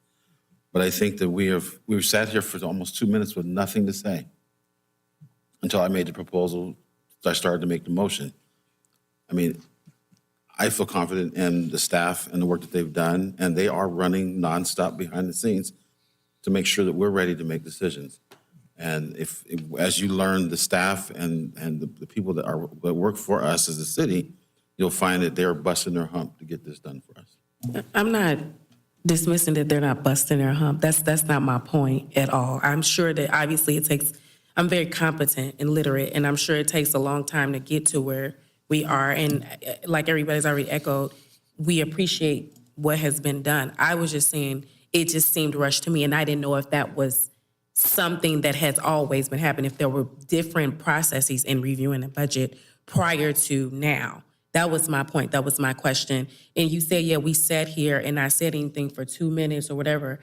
But I think that we've sat here for almost 2 minutes with nothing to say until I made the proposal. I started to make the motion. I mean, I feel confident in the staff and the work that they've done, and they are running nonstop behind the scenes to make sure that we're ready to make decisions. And if as you learn the staff and the people that work for us as a city, you'll find that they're busting their hump to get this done for us. I'm not dismissing that they're not busting their hump. That's not my point at all. I'm sure that obviously I'm very competent and literate, and I'm sure it takes a long time to get to where we are. And like everybody's already echoed, we appreciate what has been done. I was just saying it just seemed rushed to me, and I didn't know if that was something that has always been happening, if there were different processes in reviewing the budget prior to now. That was my point. That was my question. And you said, yeah, we sat here and I said anything for 2 minutes or whatever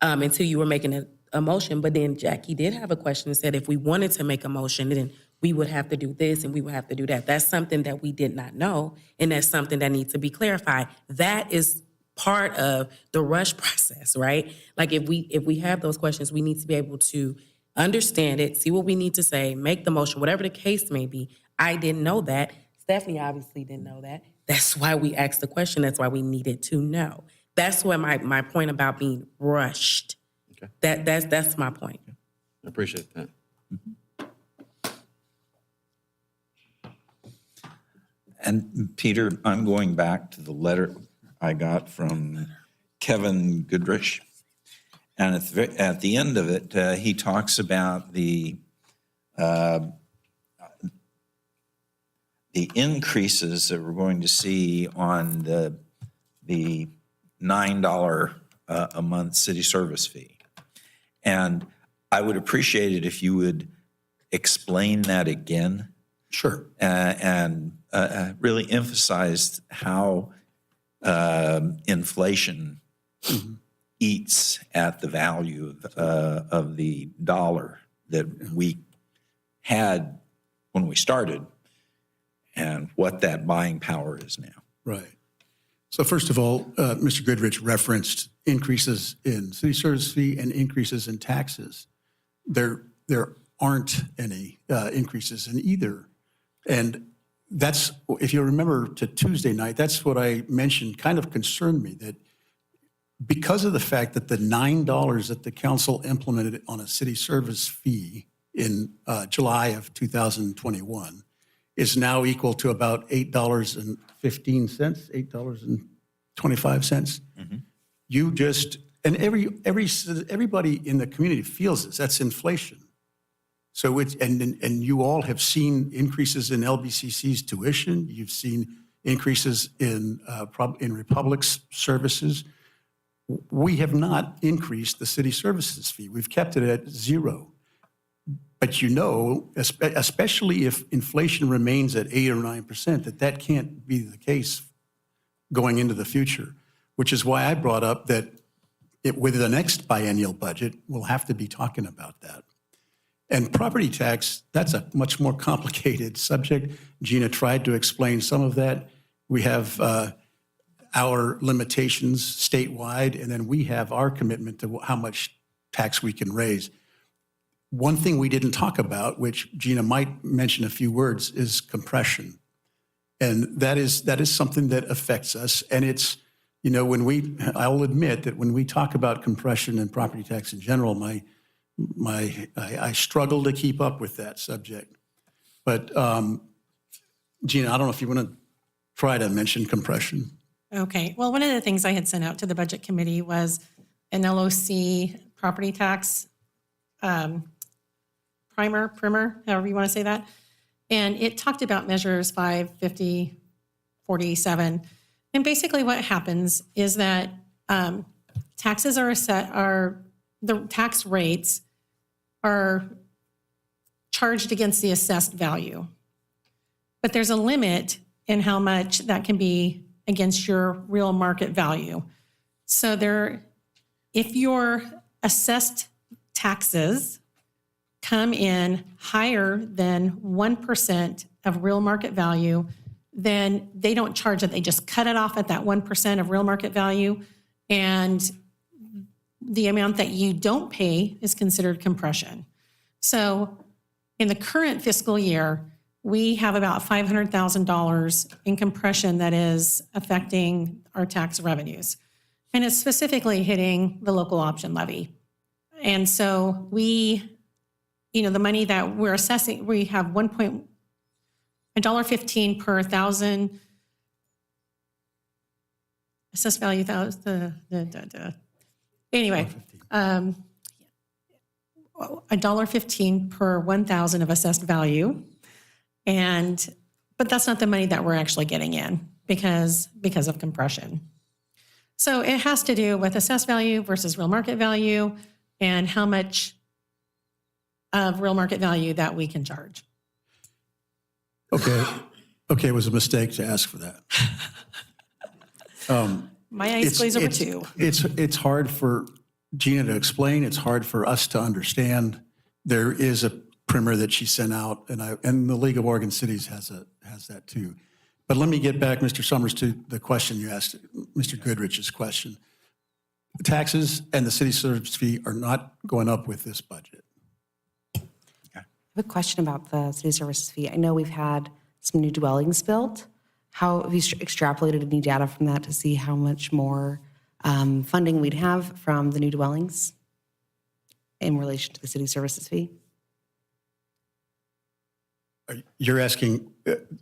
until you were making a motion. But then Jackie did have a question and said if we wanted to make a motion, then we would have to do this and we would have to do that. That's something that we did not know, and that's something that needs to be clarified. That is part of the rush process, right? Like if we have those questions, we need to be able to understand it, see what we need to say, make the motion, whatever the case may be. I didn't know that. Stephanie obviously didn't know that. That's why we asked the question. That's why we needed to know. That's what my point about being rushed. Okay. That's my point. I appreciate that. And Peter, I'm going back to the letter I got from Kevin Goodrich. And at the end of it, he talks about the increases that we're going to see on the $9 a month city service fee. And I would appreciate it if you would explain that again. Sure. And really emphasized how inflation eats at the value of the dollar that we had when we started and what that buying power is now. Right. So first of all, Mr. Goodrich referenced increases in city service fee and increases in taxes. There aren't any increases in either. And that's, if you remember to Tuesday night, that's what I mentioned kind of concerned me, that because of the fact that the $9 that the council implemented on a city service fee in July of 2021 is now equal to about $8.15, $8.25. You just, and everybody in the community feels this, that's inflation. So it's, and you all have seen increases in LBCC's tuition. You've seen increases in Republic's services. We have not increased the city services fee. We've kept it at zero. But you know, especially if inflation remains at 8 or 9%, that can't be the case going into the future, which is why I brought up that with the next biennial budget, we'll have to be talking about that. And property tax, that's a much more complicated subject. Gina tried to explain some of that. We have our limitations statewide, and then we have our commitment to how much tax we can raise. One thing we didn't talk about, which Gina might mention a few words, is compression. And that is something that affects us. And it's, you know, I'll admit that when we talk about compression and property tax in general, I struggle to keep up with that subject. But Gina, I don't know if you want to try to mention compression. Okay, well, one of the things I had sent out to the Budget Committee was an LOC property tax primer, however you want to say that. And it talked about measures 5, 50, 47. And basically what happens is that taxes are the tax rates are charged against the assessed value. But there's a limit in how much that can be against your real market value. So if your assessed taxes come in higher than 1% of real market value, then they don't charge it. They just cut it off at that 1% of real market value. And the amount that you don't pay is considered compression. So in the current fiscal year, we have about $500,000 in compression that is affecting our tax revenues. And it's specifically hitting the local option levy. And so the money that we're assessing, we have $1.15 per thousand assessed value. Anyway, $1.15 per 1,000 of assessed value. But that's not the money that we're actually getting in because of compression. So it has to do with assessed value versus real market value and how much of real market value that we can charge. Okay, it was a mistake to ask for that. My eyes glaze over too. It's hard for Gina to explain. It's hard for us to understand. There is a primer that she sent out, and the League of Oregon Cities has that too. But let me get back, Mr. Summers, to the question you asked, Mr. Goodrich's question. Taxes and the city service fee are not going up with this budget. I have a question about the city services fee. I know we've had some new dwellings built. How have you extrapolated any data from that to see how much more funding we'd have from the new dwellings in relation to the city services fee? You're asking,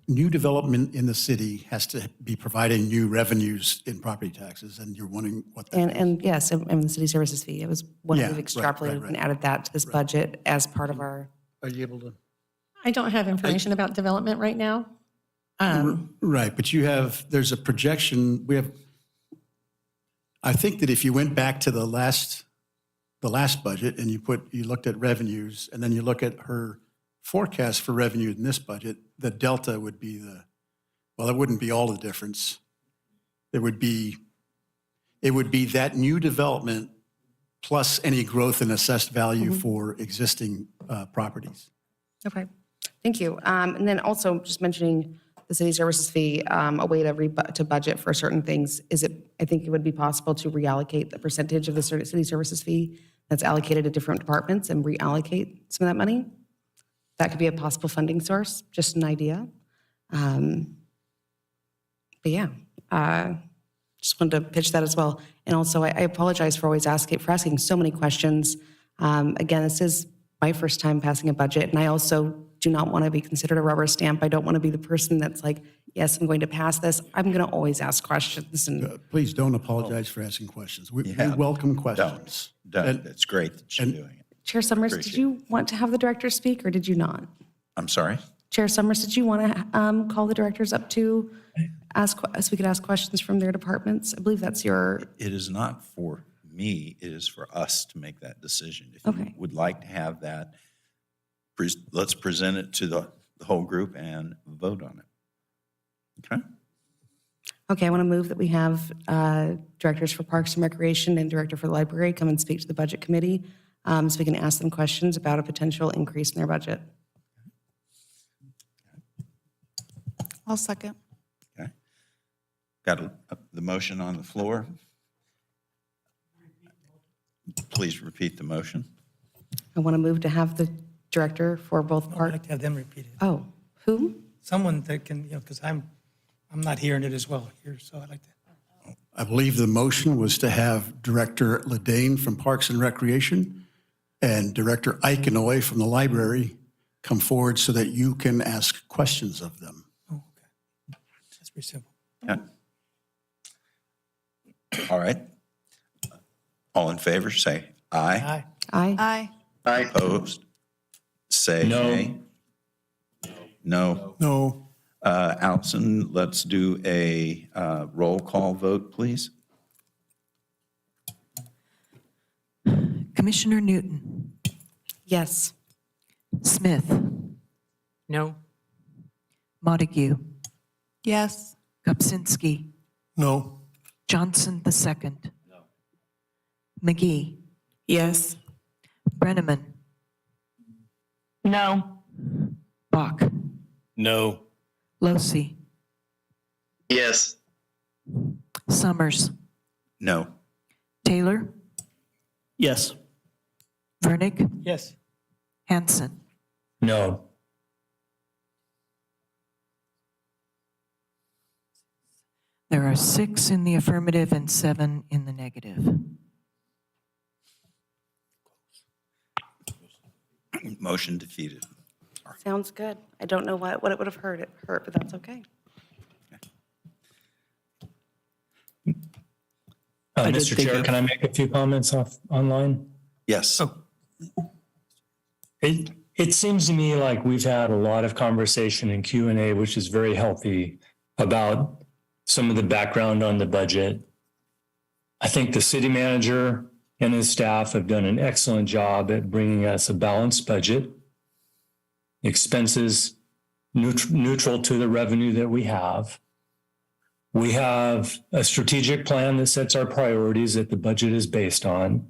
new development in the city has to be providing new revenues in property taxes, and you're wondering what that is? And yes, and the city services fee. It was one we've extrapolated and added that to this budget as part of our. Are you able to? I don't have information about development right now. Right, but there's a projection. I think that if you went back to the last budget and you looked at revenues, and then you look at her forecast for revenue in this budget, the delta would be it wouldn't be all the difference. It would be that new development plus any growth in assessed value for existing properties. Okay, thank you. And then also just mentioning the city services fee, a way to budget for certain things. I think it would be possible to reallocate the percentage of the city services fee that's allocated to different departments and reallocate some of that money. That could be a possible funding source, just an idea. But yeah, just wanted to pitch that as well. And also, I apologize for always asking so many questions. Again, this is my first time passing a budget, and I also do not want to be considered a rubber stamp. I don't want to be the person that's like, yes, I'm going to pass this. I'm going to always ask questions. And please don't apologize for asking questions. We welcome questions. Don't. It's great that you're doing it. Chair Summers, did Appreciate you want to have the directors speak or did you not? I'm sorry? Chair Summers, did you want to call the directors up to ask, so we could ask questions from their departments? I believe that's your, It is not for me, it is for us to make that decision. If you Okay. would like to have that, let's present it to the whole group and vote on it. Okay? okay, I want to move that we have directors for Parks and Recreation and director for the library come and speak to the budget committee so we can ask them questions about a potential increase in their budget. I'll second. Okay. Got the motion on the floor. Please repeat the motion. I want to move to have the director for both I'd park. like to have them repeat it. Oh, who? Someone that can, because I'm not hearing it as well here, so I'd like to. I believe the motion was to have Director Ledane from Parks and Recreation and Director Eichenoy from the library come forward so that you can ask questions of them. Oh, okay. That's pretty simple. Okay. All right. All in favor, say aye. Aye. Aye. Aye. Opposed? Say nay. No. No. Allison, let's do a roll call vote, please. Commissioner Newton, Yes. Smith, No? Montague, Yes. Kopsinski, No. Johnson II. No. McGee, Yes. Brenneman, No. Bach, No. Losi, Yes. Summers, No. Taylor, Yes. Vernick, Yes. Hanson. No. There are 6 in the affirmative and 7 in the negative. Motion defeated. Sounds good. I don't know what it would have hurt, but that's okay. I did Mr. think Chair, of- can I make a few comments online? Yes. It seems to me like we've had a lot of conversation in Q&A, which is very healthy, about some of the background on the budget. I think the city manager and his staff have done an excellent job at bringing us a balanced budget. Expenses neutral to the revenue that we have. We have a strategic plan that sets our priorities that the budget is based on.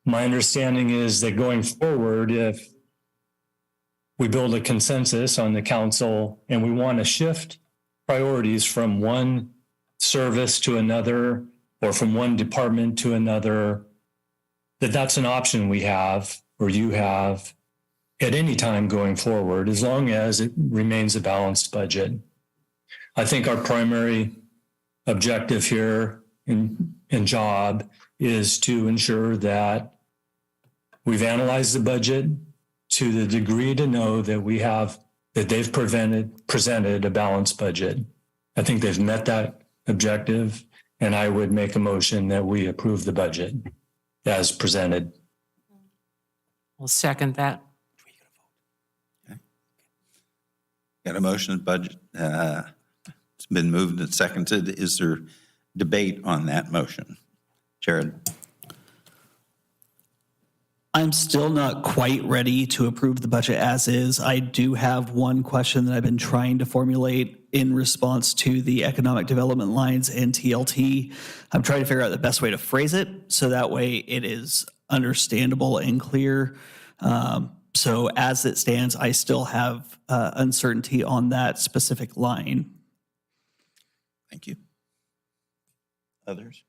My understanding is that going forward, if we build a consensus on the council and we want to shift priorities from one service to another or from one department to another, that's an option we have or you have at any time going forward, as long as it remains a balanced budget. I think our primary objective here and job is to ensure that we've analyzed the budget to the degree to know that they've presented a balanced budget. I think they've met that objective, and I would make a motion that we approve the budget as presented. I'll second that. Got a motion to budget. It's been moved and seconded. Is there debate on that motion? Jared? I'm still not quite ready to approve the budget as is. I do have one question that I've been trying to formulate in response to the economic development lines in TLT. I'm trying to figure out the best way to phrase it so that way it is understandable and clear. So as it stands, I still have uncertainty on that specific line. Thank you. Others?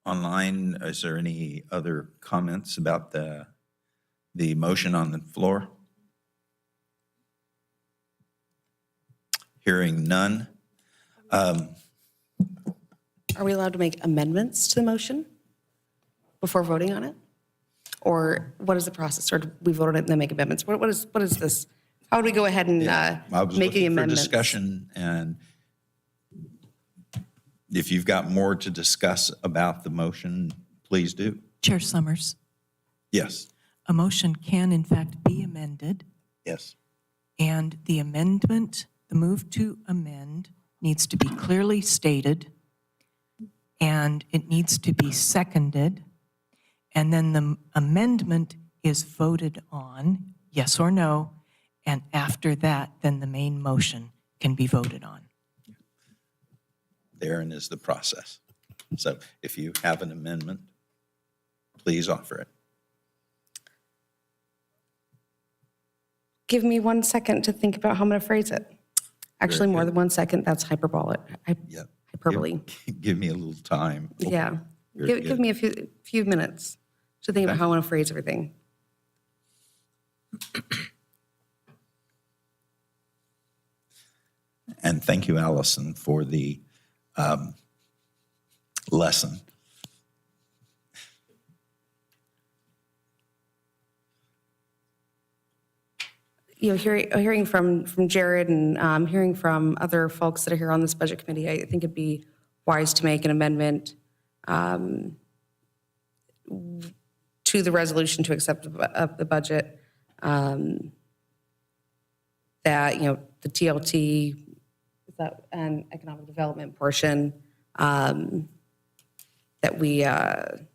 Online, is there any other comments about the motion on the floor? Hearing none. Are we allowed to make amendments to the motion before voting on it? Or what is the process? Or do we vote on it and then make amendments? What is this? How would we go ahead and I was make the looking for amendments? discussion, and if you've got more to discuss about the motion, Please do. Chair Summers, Yes. a motion can in fact be amended, Yes. and the amendment, the move to amend, needs to be clearly stated, and it needs to be seconded, and then the amendment is voted on, yes or no, and after that, then the main motion can be voted on. Therein is the process. So if you have an amendment, please offer it. Give me 1 second to think about how I'm going to phrase it. Actually, more than 1 second, that's hyperbolic. Yep. Hyperbole. Give me a little time. Yeah. Very Give good. me a few minutes to think about how I want to phrase everything. And thank you, Allison, for the lesson. You know, hearing from Jared and hearing from other folks that are here on this budget committee, I think it'd be wise to make an amendment to the resolution to accept the budget that, you know, the TLT and economic development portion that we, and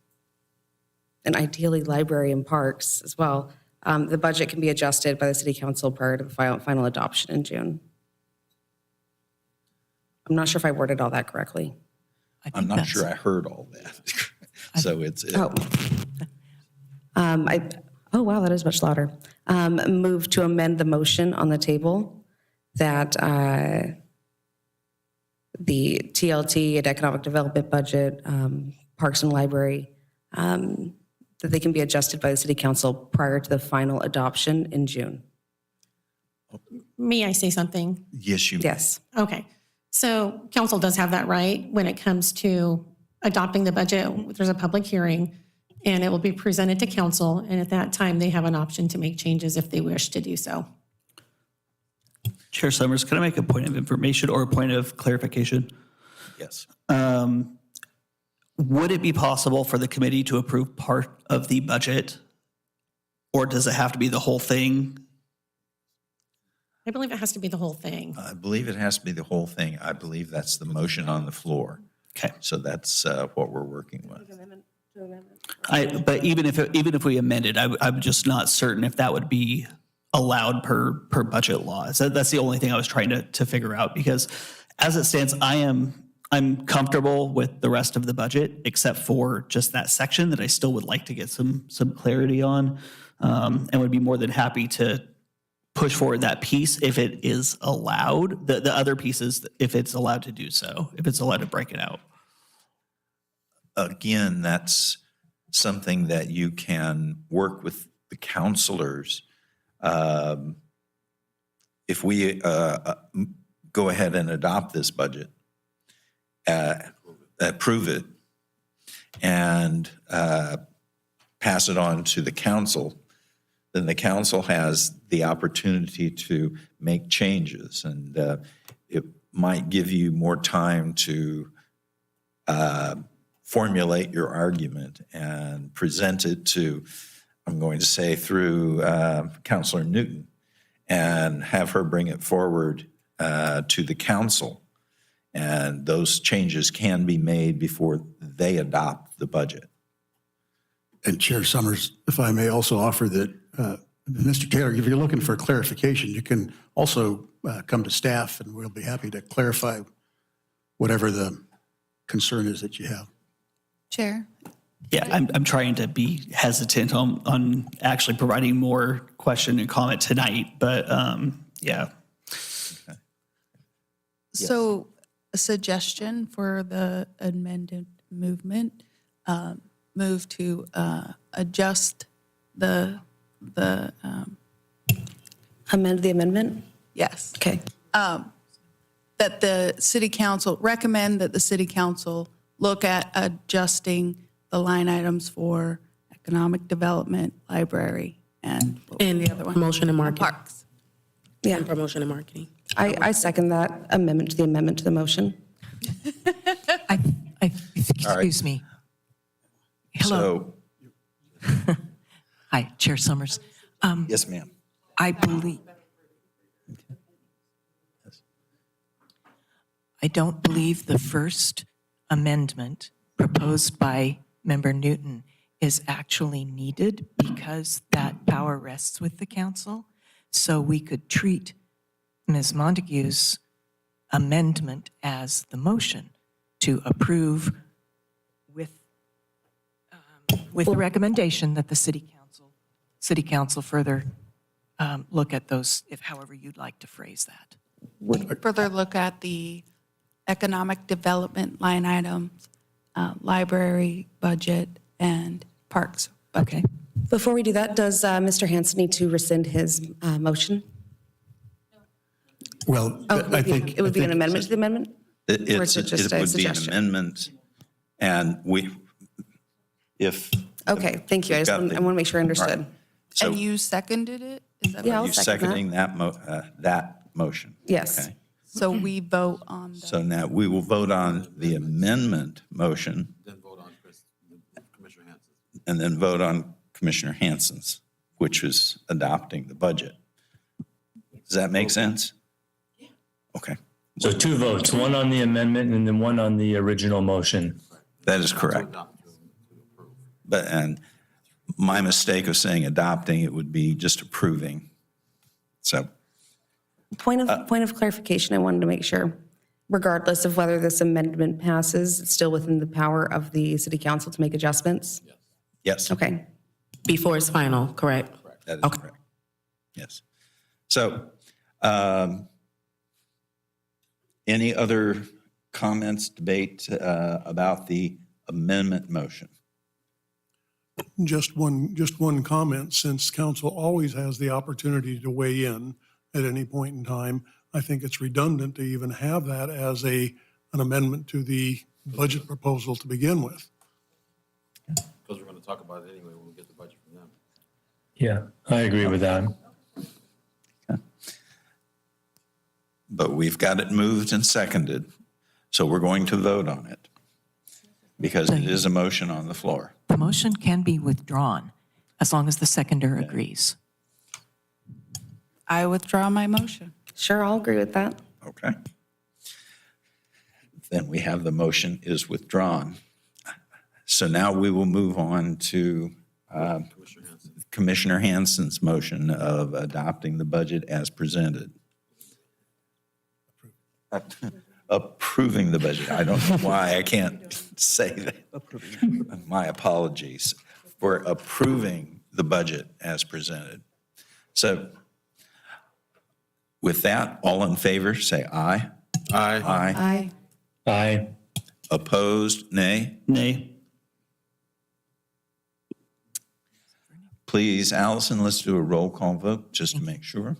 ideally library and parks as well, the budget can be adjusted by the city council prior to the final adoption in June. I'm not sure if I worded all that correctly. I'm not sure I heard all that. So it's. Oh, wow, that is much louder. Move to amend the motion on the table that the TLT and economic development budget, parks and library, that they can be adjusted by the city council prior to the final adoption in June. May I say something? Yes, you. Yes. Okay. So council does have that right when it comes to adopting the budget. There's a public hearing and it will be presented to council. And at that time, they have an option to make changes if they wish to do so. Chair Summers, can I make a point of information or a point of clarification? Yes. Would it be possible for the committee to approve part of the budget? Or does it have to be the whole thing? I believe it has to be the whole thing. I believe it has to be the whole thing. I believe that's the motion on the floor. Okay. So that's what we're working with. But even if we amended, I'm just not certain if that would be allowed per budget law. So that's the only thing I was trying to figure out, because as it stands, I'm comfortable with the rest of the budget except for just that section that I still would like to get some clarity on, and would be more than happy to push forward that piece if it is allowed. The other pieces, if it's allowed to do so, if it's allowed to break it out. Again, that's something that you can work with the counselors. If we go ahead and adopt this budget, approve it, and pass it on to the council, then the council has the opportunity to make changes. And it might give you more time to formulate your argument and present it to, I'm going to say, through Councilor Newton, and have her bring it forward to the council. And those changes can be made before they adopt the budget. And Chair Summers, if I may also offer that, Mr. Taylor, if you're looking for clarification, you can also come to staff and we'll be happy to clarify whatever the concern is that you have. Chair? Yeah, I'm trying to be hesitant on actually providing more question and comment tonight, but yeah. Okay. So a suggestion for the amended movement, move to adjust the Amend the amendment? yes. Okay. That the city council, recommend that the city council look at adjusting the line items for economic development, library, and what was the other one? Promotion and marketing. Parks. Yeah, And promotion and marketing. I second that amendment to the motion. Excuse me. So, Hi, Chair Summers. yes, ma'am. I believe, I don't believe the first amendment proposed by Member Newton is actually needed because that power rests with the council. So we could treat Ms. Montague's amendment as the motion to approve with the recommendation that the city council further look at those, if however you'd like to phrase that. Further look at the economic development line items, library budget, and parks budget. Okay. Before we do that, does Mr. Hanson need to rescind his motion? Well, Oh, I think. it would be an amendment to the amendment? Or is it just a It would be an suggestion? amendment, and if. Okay, thank you. I We've got want to make sure I understood. So And you seconded it? Is that Yeah, what I'll you second that. seconding that motion? Yes. Okay. So we vote on the, So now we will vote on the amendment motion Then vote on Commissioner Hanson. and then vote on Commissioner Hanson's, which was adopting the budget. Does that make sense? Okay, So 2 votes, one on the amendment and then one on the original motion. that is correct. But, and my mistake of saying adopting, it would be just approving. So, Point of clarification, I wanted to make sure, regardless of whether this amendment passes, it's still within the power of the city council to make adjustments? yes. Okay. Before it's final, correct? That is correct. Yes. So, any other comments, debate about the amendment motion? Just one comment, since council always has the opportunity to weigh in at any point in time, I think it's redundant to even have that as an amendment to the budget proposal to begin with. Because we're going to talk about it anyway when we get the budget from them. Yeah, I agree with that. But we've got it moved and seconded, so we're going to vote on it because it is a motion on the floor. The motion can be withdrawn as long as the seconder agrees. I withdraw my motion. Sure, I'll agree with that. Okay. Then we have the motion is withdrawn. So now we will move on to Commissioner Hanson's motion of adopting the budget as presented. Approving the budget. I don't know why I can't say that. My apologies for approving the budget as presented. So with that, all in favor, say aye. Aye. Aye. Aye. Aye. Opposed, nay? Nay. Please, Allison, let's do a roll call vote just to make sure.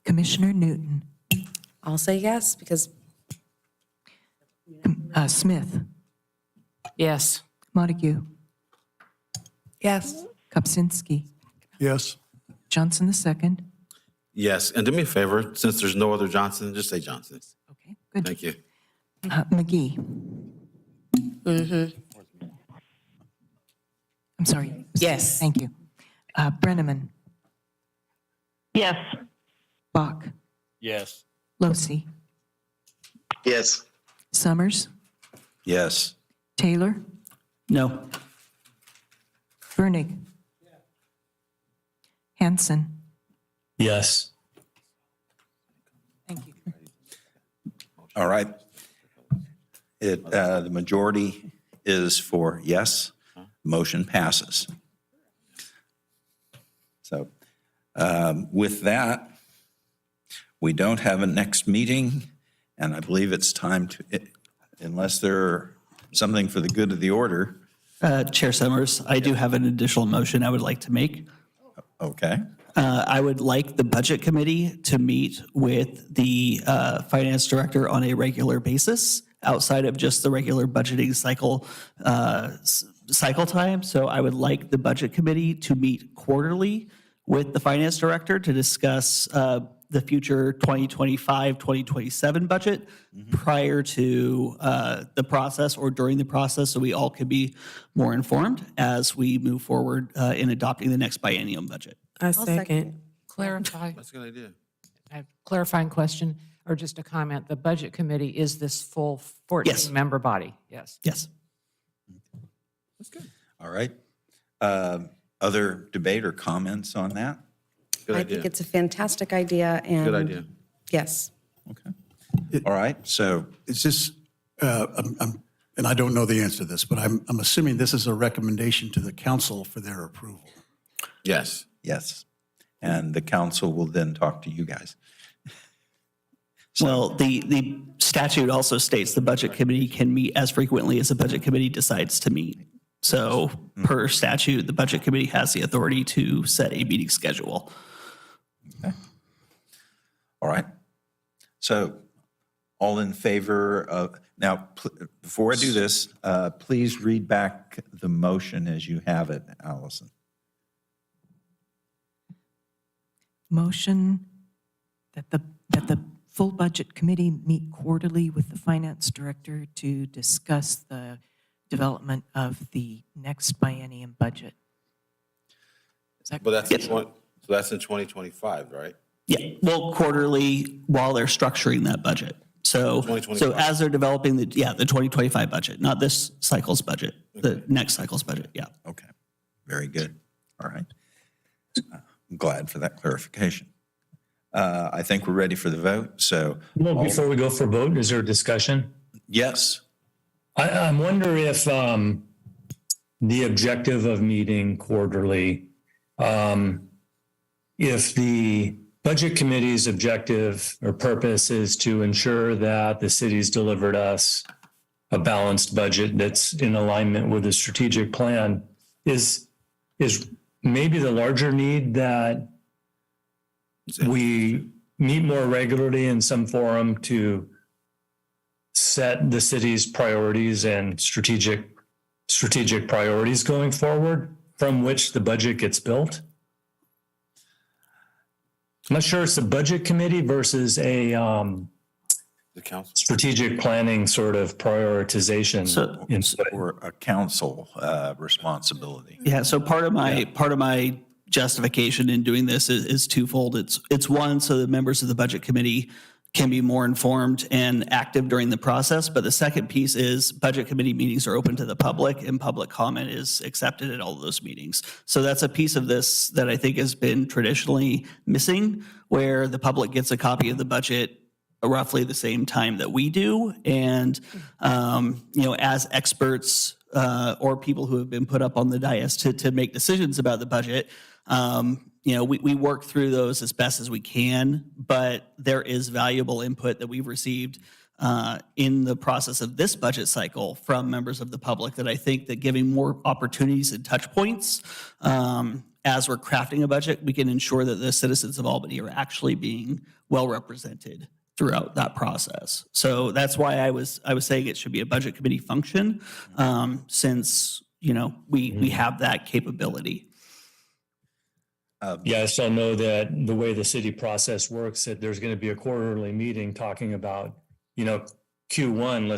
Commissioner Newton, I'll say yes, because Smith, Yes. Montague, Yes. Kopsinski, Yes. Johnson II. Yes, and do me a favor, since there's no other Johnson, just say Johnson. Okay, good. Thank you. McGee. I'm sorry. Yes. Thank you. Brenneman, Yes. Bach, Yes. Losi, Yes. Summers, Yes. Taylor, No. Vernig, Hanson. Yes. Thank you. All right. The majority is for yes. Motion passes. So with that, we don't have a next meeting, and I believe it's time to, unless there's something for the good of the order. Chair Summers, I do have an additional motion I would like to make. Okay. I would like the Budget Committee to meet with the Finance Director on a regular basis outside of just the regular budgeting cycle time. So I would like the Budget Committee to meet quarterly with the Finance Director to discuss the future 2025, 2027 budget prior to the process or during the process, so we all can be more informed as we move forward in adopting the next biennium budget. I second. Clarify. That's a good idea. I have a clarifying question or just a comment. The Budget Committee is this full 14-member body? Yes. Yes. All right. Other debate or comments on that? Good I idea. think it's a fantastic idea, and. Good idea. Yes. All right, so Is this, and I don't know the answer to this, but I'm assuming this is a recommendation to the council for their approval. Yes. yes, and the council will then talk to you guys. Well, the statute also states the budget committee can meet as frequently as the budget committee decides to meet. So per statute, the budget committee has the authority to set a meeting schedule. All right. So all in favor of, now, before I do this, please read back the motion as you have it, Allison. Motion that the full budget committee meet quarterly with the finance director to discuss the development of the next biennium budget. Is that But that's Yes. so that's in 2025, right? Yeah, well, quarterly while they're structuring that budget. So 2025. as they're developing the 2025 budget, not this cycle's budget, the next cycle's budget, yeah. Okay, very good. All right. I'm glad for that clarification. I think we're ready for the vote, so. Well, before we go for vote, is there a discussion? Yes, I wonder if the objective of meeting quarterly, if the budget committee's objective or purpose is to ensure that the city's delivered us a balanced budget that's in alignment with the strategic plan, is maybe the larger need that we meet more regularly in some forum to set the city's priorities and strategic priorities going forward from which the budget gets built? I'm not sure it's a budget committee versus a The council. strategic planning sort of prioritization. So- or a council responsibility. Yeah, so part of my justification in doing this is twofold. It's one, so the members of the budget committee can be more informed and active during the process. But the second piece is budget committee meetings are open to the public and public comment is accepted at all of those meetings. So that's a piece of this that I think has been traditionally missing, where the public gets a copy of the budget roughly the same time that we do. And, as experts or people who have been put up on the dais to make decisions about the budget, we work through those as best as we can, but there is valuable input that we've received in the process of this budget cycle from members of the public that I think that giving more opportunities and touch points as we're crafting a budget, we can ensure that the citizens of Albany are actually being well represented throughout that process. So that's why I was saying it should be a budget committee function, since we have that capability. Yeah, I still know that the way the city process works, that there's going to be a quarterly meeting talking about, Q1,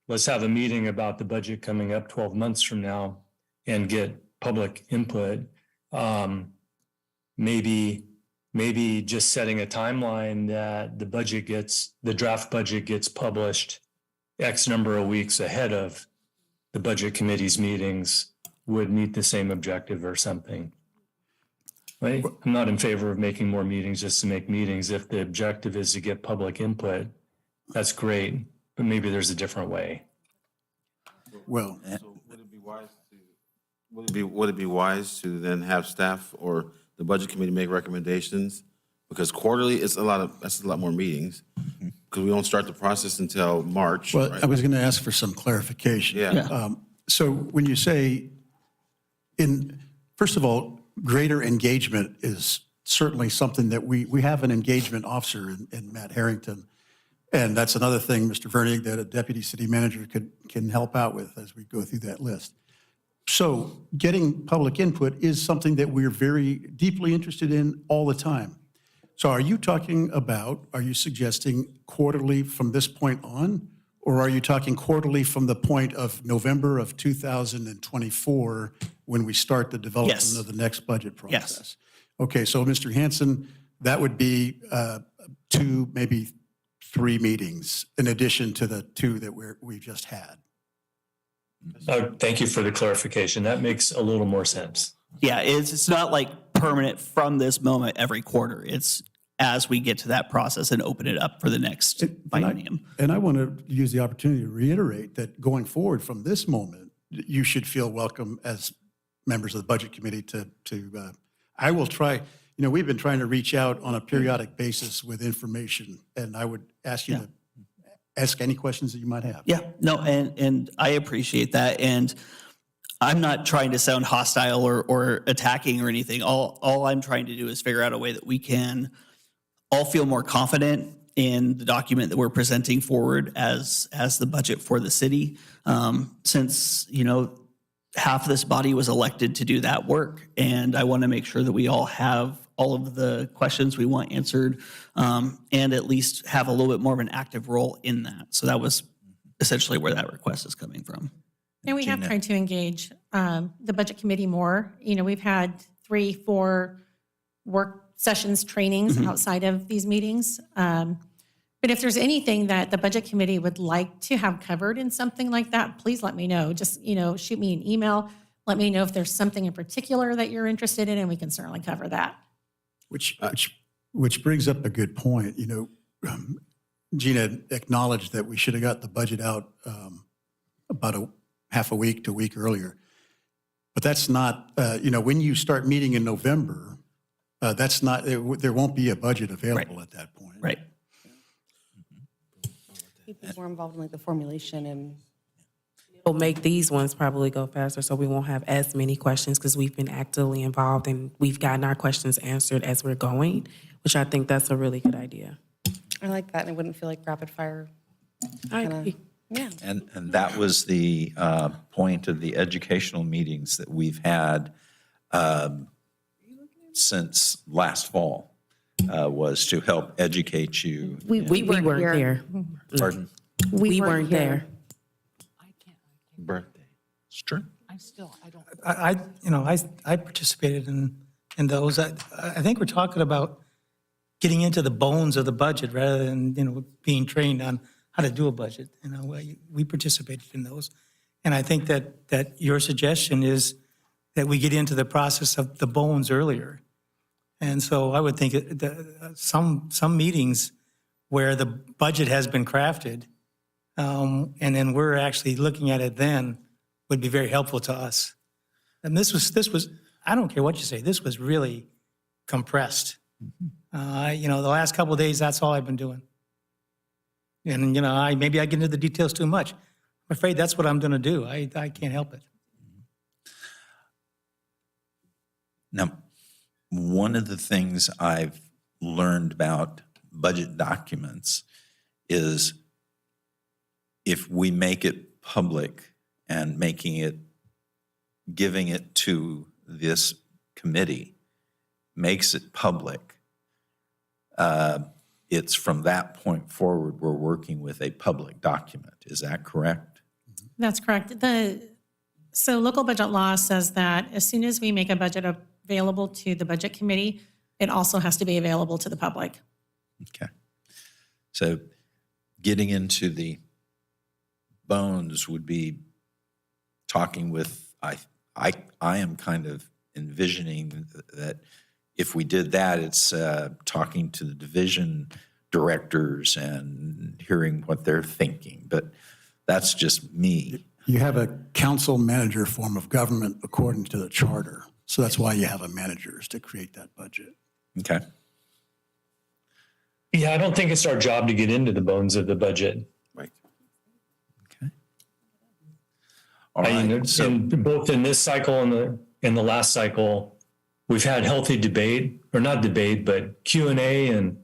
let's have a meeting about the budget coming up 12 months from now and get public input. Maybe just setting a timeline that the draft budget gets published X number of weeks ahead of the budget committee's meetings would meet the same objective or something. Right? I'm not in favor of making more meetings just to make meetings. If the objective is to get public input, that's great, but maybe there's a different way. Well, So would it be wise to then have staff or the budget committee make recommendations? Because quarterly, that's a lot more meetings, because we don't start the process until March. well, right? I was going to ask for some clarification. Yeah. So when you say, first of all, greater engagement is certainly something that we have an engagement officer in Matt Harrington. And that's another thing, Mr. Vernig, that a deputy city manager can help out with as we go through that list. So getting public input is something that we're very deeply interested in all the time. So are you talking about, are you suggesting quarterly from this point on? Or are you talking quarterly from the point of November of 2024 when we start the development Yes. of the next budget process? Yes. Okay, so Mr. Hanson, that would be 2, maybe 3 meetings in addition to the 2 that we just had. Thank you for the clarification. That makes a little more sense. Yeah, it's not like permanent from this moment every quarter. It's as we get to that process and open it up for the next biennium. And I want to use the opportunity to reiterate that going forward from this moment, you should feel welcome as members of the Budget Committee to I will try, we've been trying to reach out on a periodic basis with information, and I would ask you to ask any questions that you might have. Yeah, no, and I appreciate that. And I'm not trying to sound hostile or attacking or anything. All I'm trying to do is figure out a way that we can all feel more confident in the document that we're presenting forward as the budget for the city. Since, half of this body was elected to do that work. And I want to make sure that we all have all of the questions we want answered, and at least have a little bit more of an active role in that. So that was essentially where that request is coming from. And we have tried to engage the budget committee more. We've had 3-4 work sessions, trainings outside of these meetings. But if there's anything that the budget committee would like to have covered in something like that, please let me know. Just, shoot me an email. Let me know if there's something in particular that you're interested in, and we can certainly cover that. Which brings up a good point. Gina acknowledged that we should have got the budget out about half a week to a week earlier. But that's not, when you start meeting in November, that's not, there won't be a budget available at that point. Right. People more involved in like the formulation and. It'll make these ones probably go faster, so we won't have as many questions because we've been actively involved and we've gotten our questions answered as we're going, which I think that's a really good idea. I like that, and it wouldn't feel like rapid fire. I agree. Yeah. And that was the point of the educational meetings that we've had since last fall, was to help educate you. We weren't there. Pardon? We weren't there. Birthday. It's true. I participated in those. I think we're talking about getting into the bones of the budget rather than, being trained on how to do a budget. We participated in those. And I think that your suggestion is that we get into the process of the bones earlier. And so I would think that some meetings where the budget has been crafted, and then we're actually looking at it then, would be very helpful to us. And this was, I don't care what you say, this was really compressed. The last couple of days, that's all I've been doing. And, maybe I get into the details too much. I'm afraid that's what I'm going to do. I can't help it. Now, one of the things I've learned about budget documents is if we make it public and giving it to this committee makes it public, it's from that point forward, we're working with a public document. Is that correct? That's correct. So local budget law says that as soon as we make a budget available to the budget committee, it also has to be available to the public. Okay. So getting into the bones would be talking with, I am kind of envisioning that if we did that, it's talking to the division directors and hearing what they're thinking. But that's just me. You have a council manager form of government according to the charter. So that's why you have a manager, is to create that budget. Okay. Yeah, I don't think it's our job to get into the bones of the budget. Right. Okay. All right. So Both in this cycle and in the last cycle, we've had healthy debate, or not debate, but Q&A and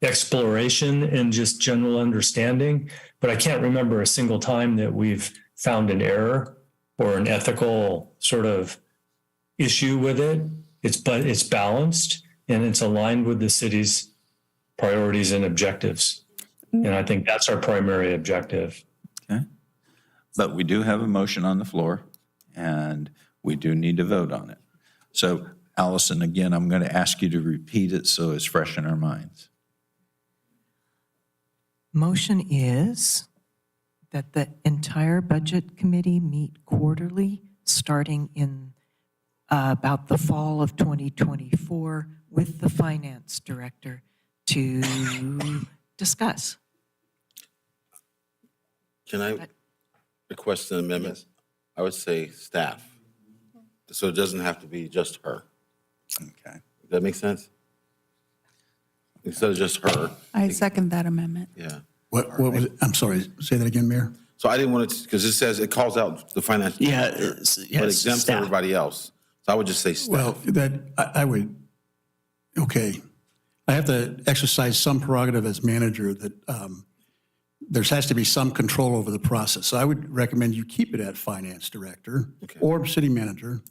exploration and just general understanding. But I can't remember a single time that we've found an error or an ethical sort of issue with it. It's balanced. and it's aligned with the city's priorities and objectives. And I think that's our primary objective. Okay. But we do have a motion on the floor, and we do need to vote on it. So Allison, again, I'm going to ask you to repeat it so it's fresh in our minds. Motion is that the entire budget committee meet quarterly, starting in about the fall of 2024 with the finance director to discuss. Can I request an amendment? I would say staff, so it doesn't have to be just her. Okay. Does that make sense? Instead of just her. I second that amendment. Yeah. What was it? I'm sorry, say that again, Mayor? So I didn't want to, because it says, it calls out the finance. Yeah, director, yeah, but it's exempts staff. everybody else. So I would just say staff. Well, that, I would, okay. I have to exercise some prerogative as manager that there has to be some control over the process. So I would recommend you keep it at finance director or city manager.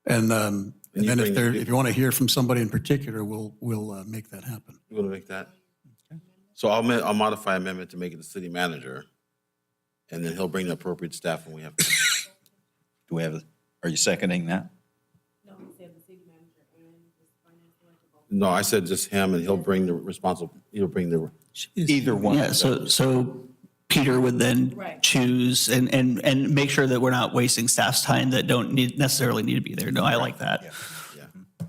And then if you want to hear from somebody in particular, we'll make that happen. You want to make that? So I'll modify amendment to make it the city manager, and then he'll bring the appropriate staff when we have. Do we have, are you seconding that? No, I said just him, and he'll bring the he'll bring the. Either one. Yeah, so Peter would then choose and make sure that we're not wasting staff's time that don't necessarily need to be there. No, I like that. Yeah.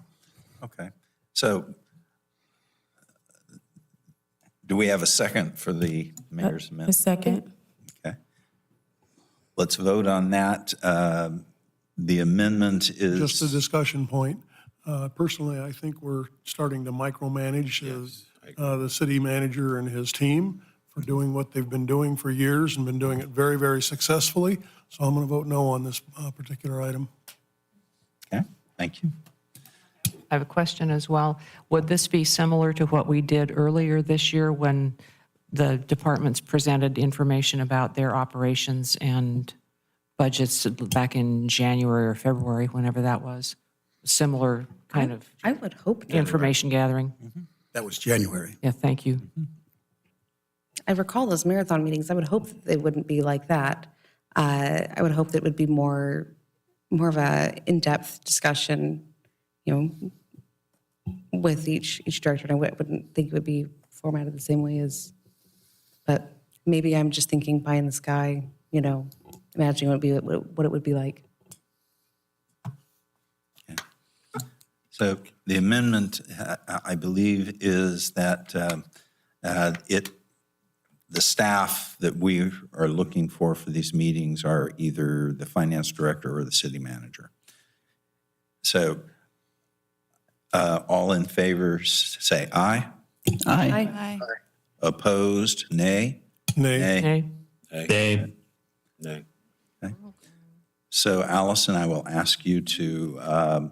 Okay. So do we have a second for the mayor's A amendment? second. Okay. Let's vote on that. The amendment is. Just a discussion point. Personally, I think we're starting to micromanage the city manager and his team for doing what they've been doing for years and been doing it very, very successfully. So I'm going to vote no on this particular item. Okay, thank you. I have a question as well. Would this be similar to what we did earlier this year when the departments presented information about their operations and budgets back in January or February, whenever that was? Similar kind of I would hope not. information gathering? That was January. Yeah, thank you. I recall those marathon meetings. I would hope that they wouldn't be like that. I would hope that it would be more of a in-depth discussion, with each director. And I wouldn't think it would be formatted the same way as, but maybe I'm just thinking pie in the sky, imagining what it would be like. So the amendment, I believe, is that the staff that we are looking for these meetings are either the finance director or the city manager. So all in favor, say aye. Aye. Opposed, nay? Nay. Nay. Nay. Okay. So Allison, I will ask you to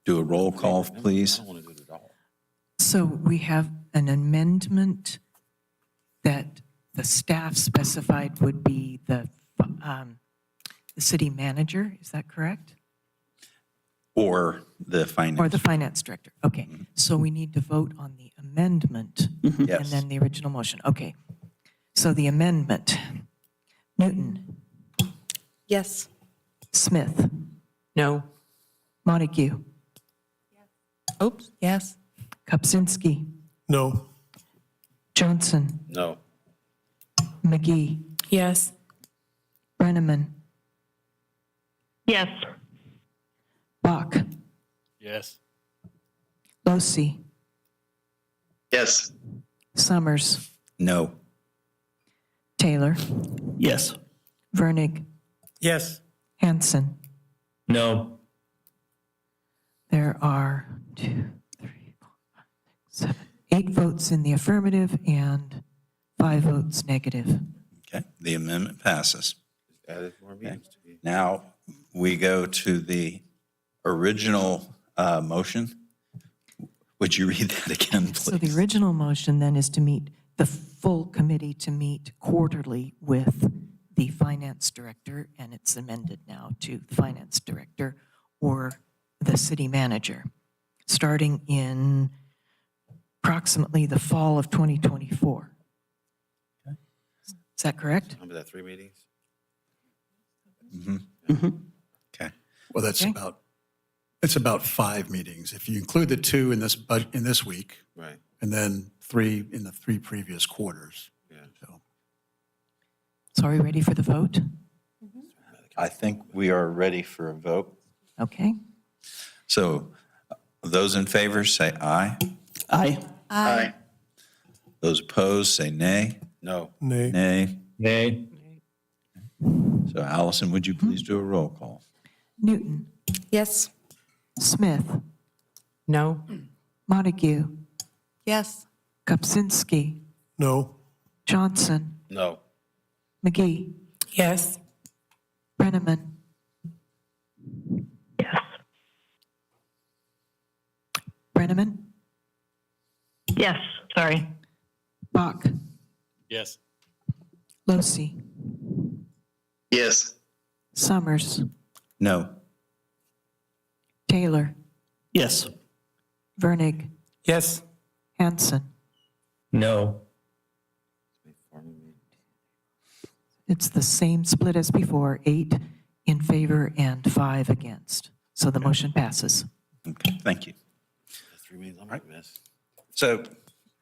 do a roll call, please. So we have an amendment that the staff specified would be the city manager, is that correct? Or the finance. Or the finance director, okay. So we need to vote on the amendment and Yes. then the original motion, okay. So the amendment, Newton, Yes. Smith, No. Montague, Oops, yes. Kopsinski, No. Johnson, No. McGee, Yes. Brenneman, Yes. Bach, Yes. Losi, Yes. Summers, No. Taylor, Yes. Vernig, Yes. Hanson. No. There are 2, 3, 4, 5, 6, 7, 8 votes in the affirmative and 5 votes negative. Okay, the amendment passes. Added more meetings to be. Now, we go to the original motion. Would you read that again, So the please? original motion then is to meet, the full committee to meet quarterly with the finance director, and it's amended now to the finance director or the city manager. starting in approximately the fall of 2024. Is that correct? Remember that 3 meetings? Okay. Well, that's about 5 meetings. If you include the 2 in this week, Right. and then 3 in the 3 previous quarters. So are we ready for the vote? I think we are ready for a vote. Okay. So those in favor say aye. Aye. Aye. Those opposed say nay. No. Nay. Nay. Nay. So Allison, would you please do a roll call? Newton, Yes. Smith, No? Montague, Yes. Kupczynski, No. Johnson, No. McGee, Yes. Brenneman, Yes. Brenneman, Yes, sorry. Bach, Yes. Losi, Yes. Summers, No. Taylor, Yes. Vernig, Yes. Hanson. No. It's the same split as before, 8 in favor and 5 against. So the motion passes. Okay, thank you. That's 3 meetings I'm going to miss. So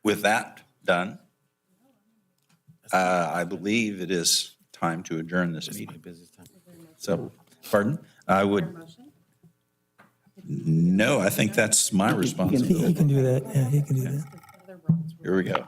with that done, I believe it is time to adjourn this meeting. So, pardon? I would. No, I think that's my He responsibility. can do that. Yeah, he can do that. Here we go.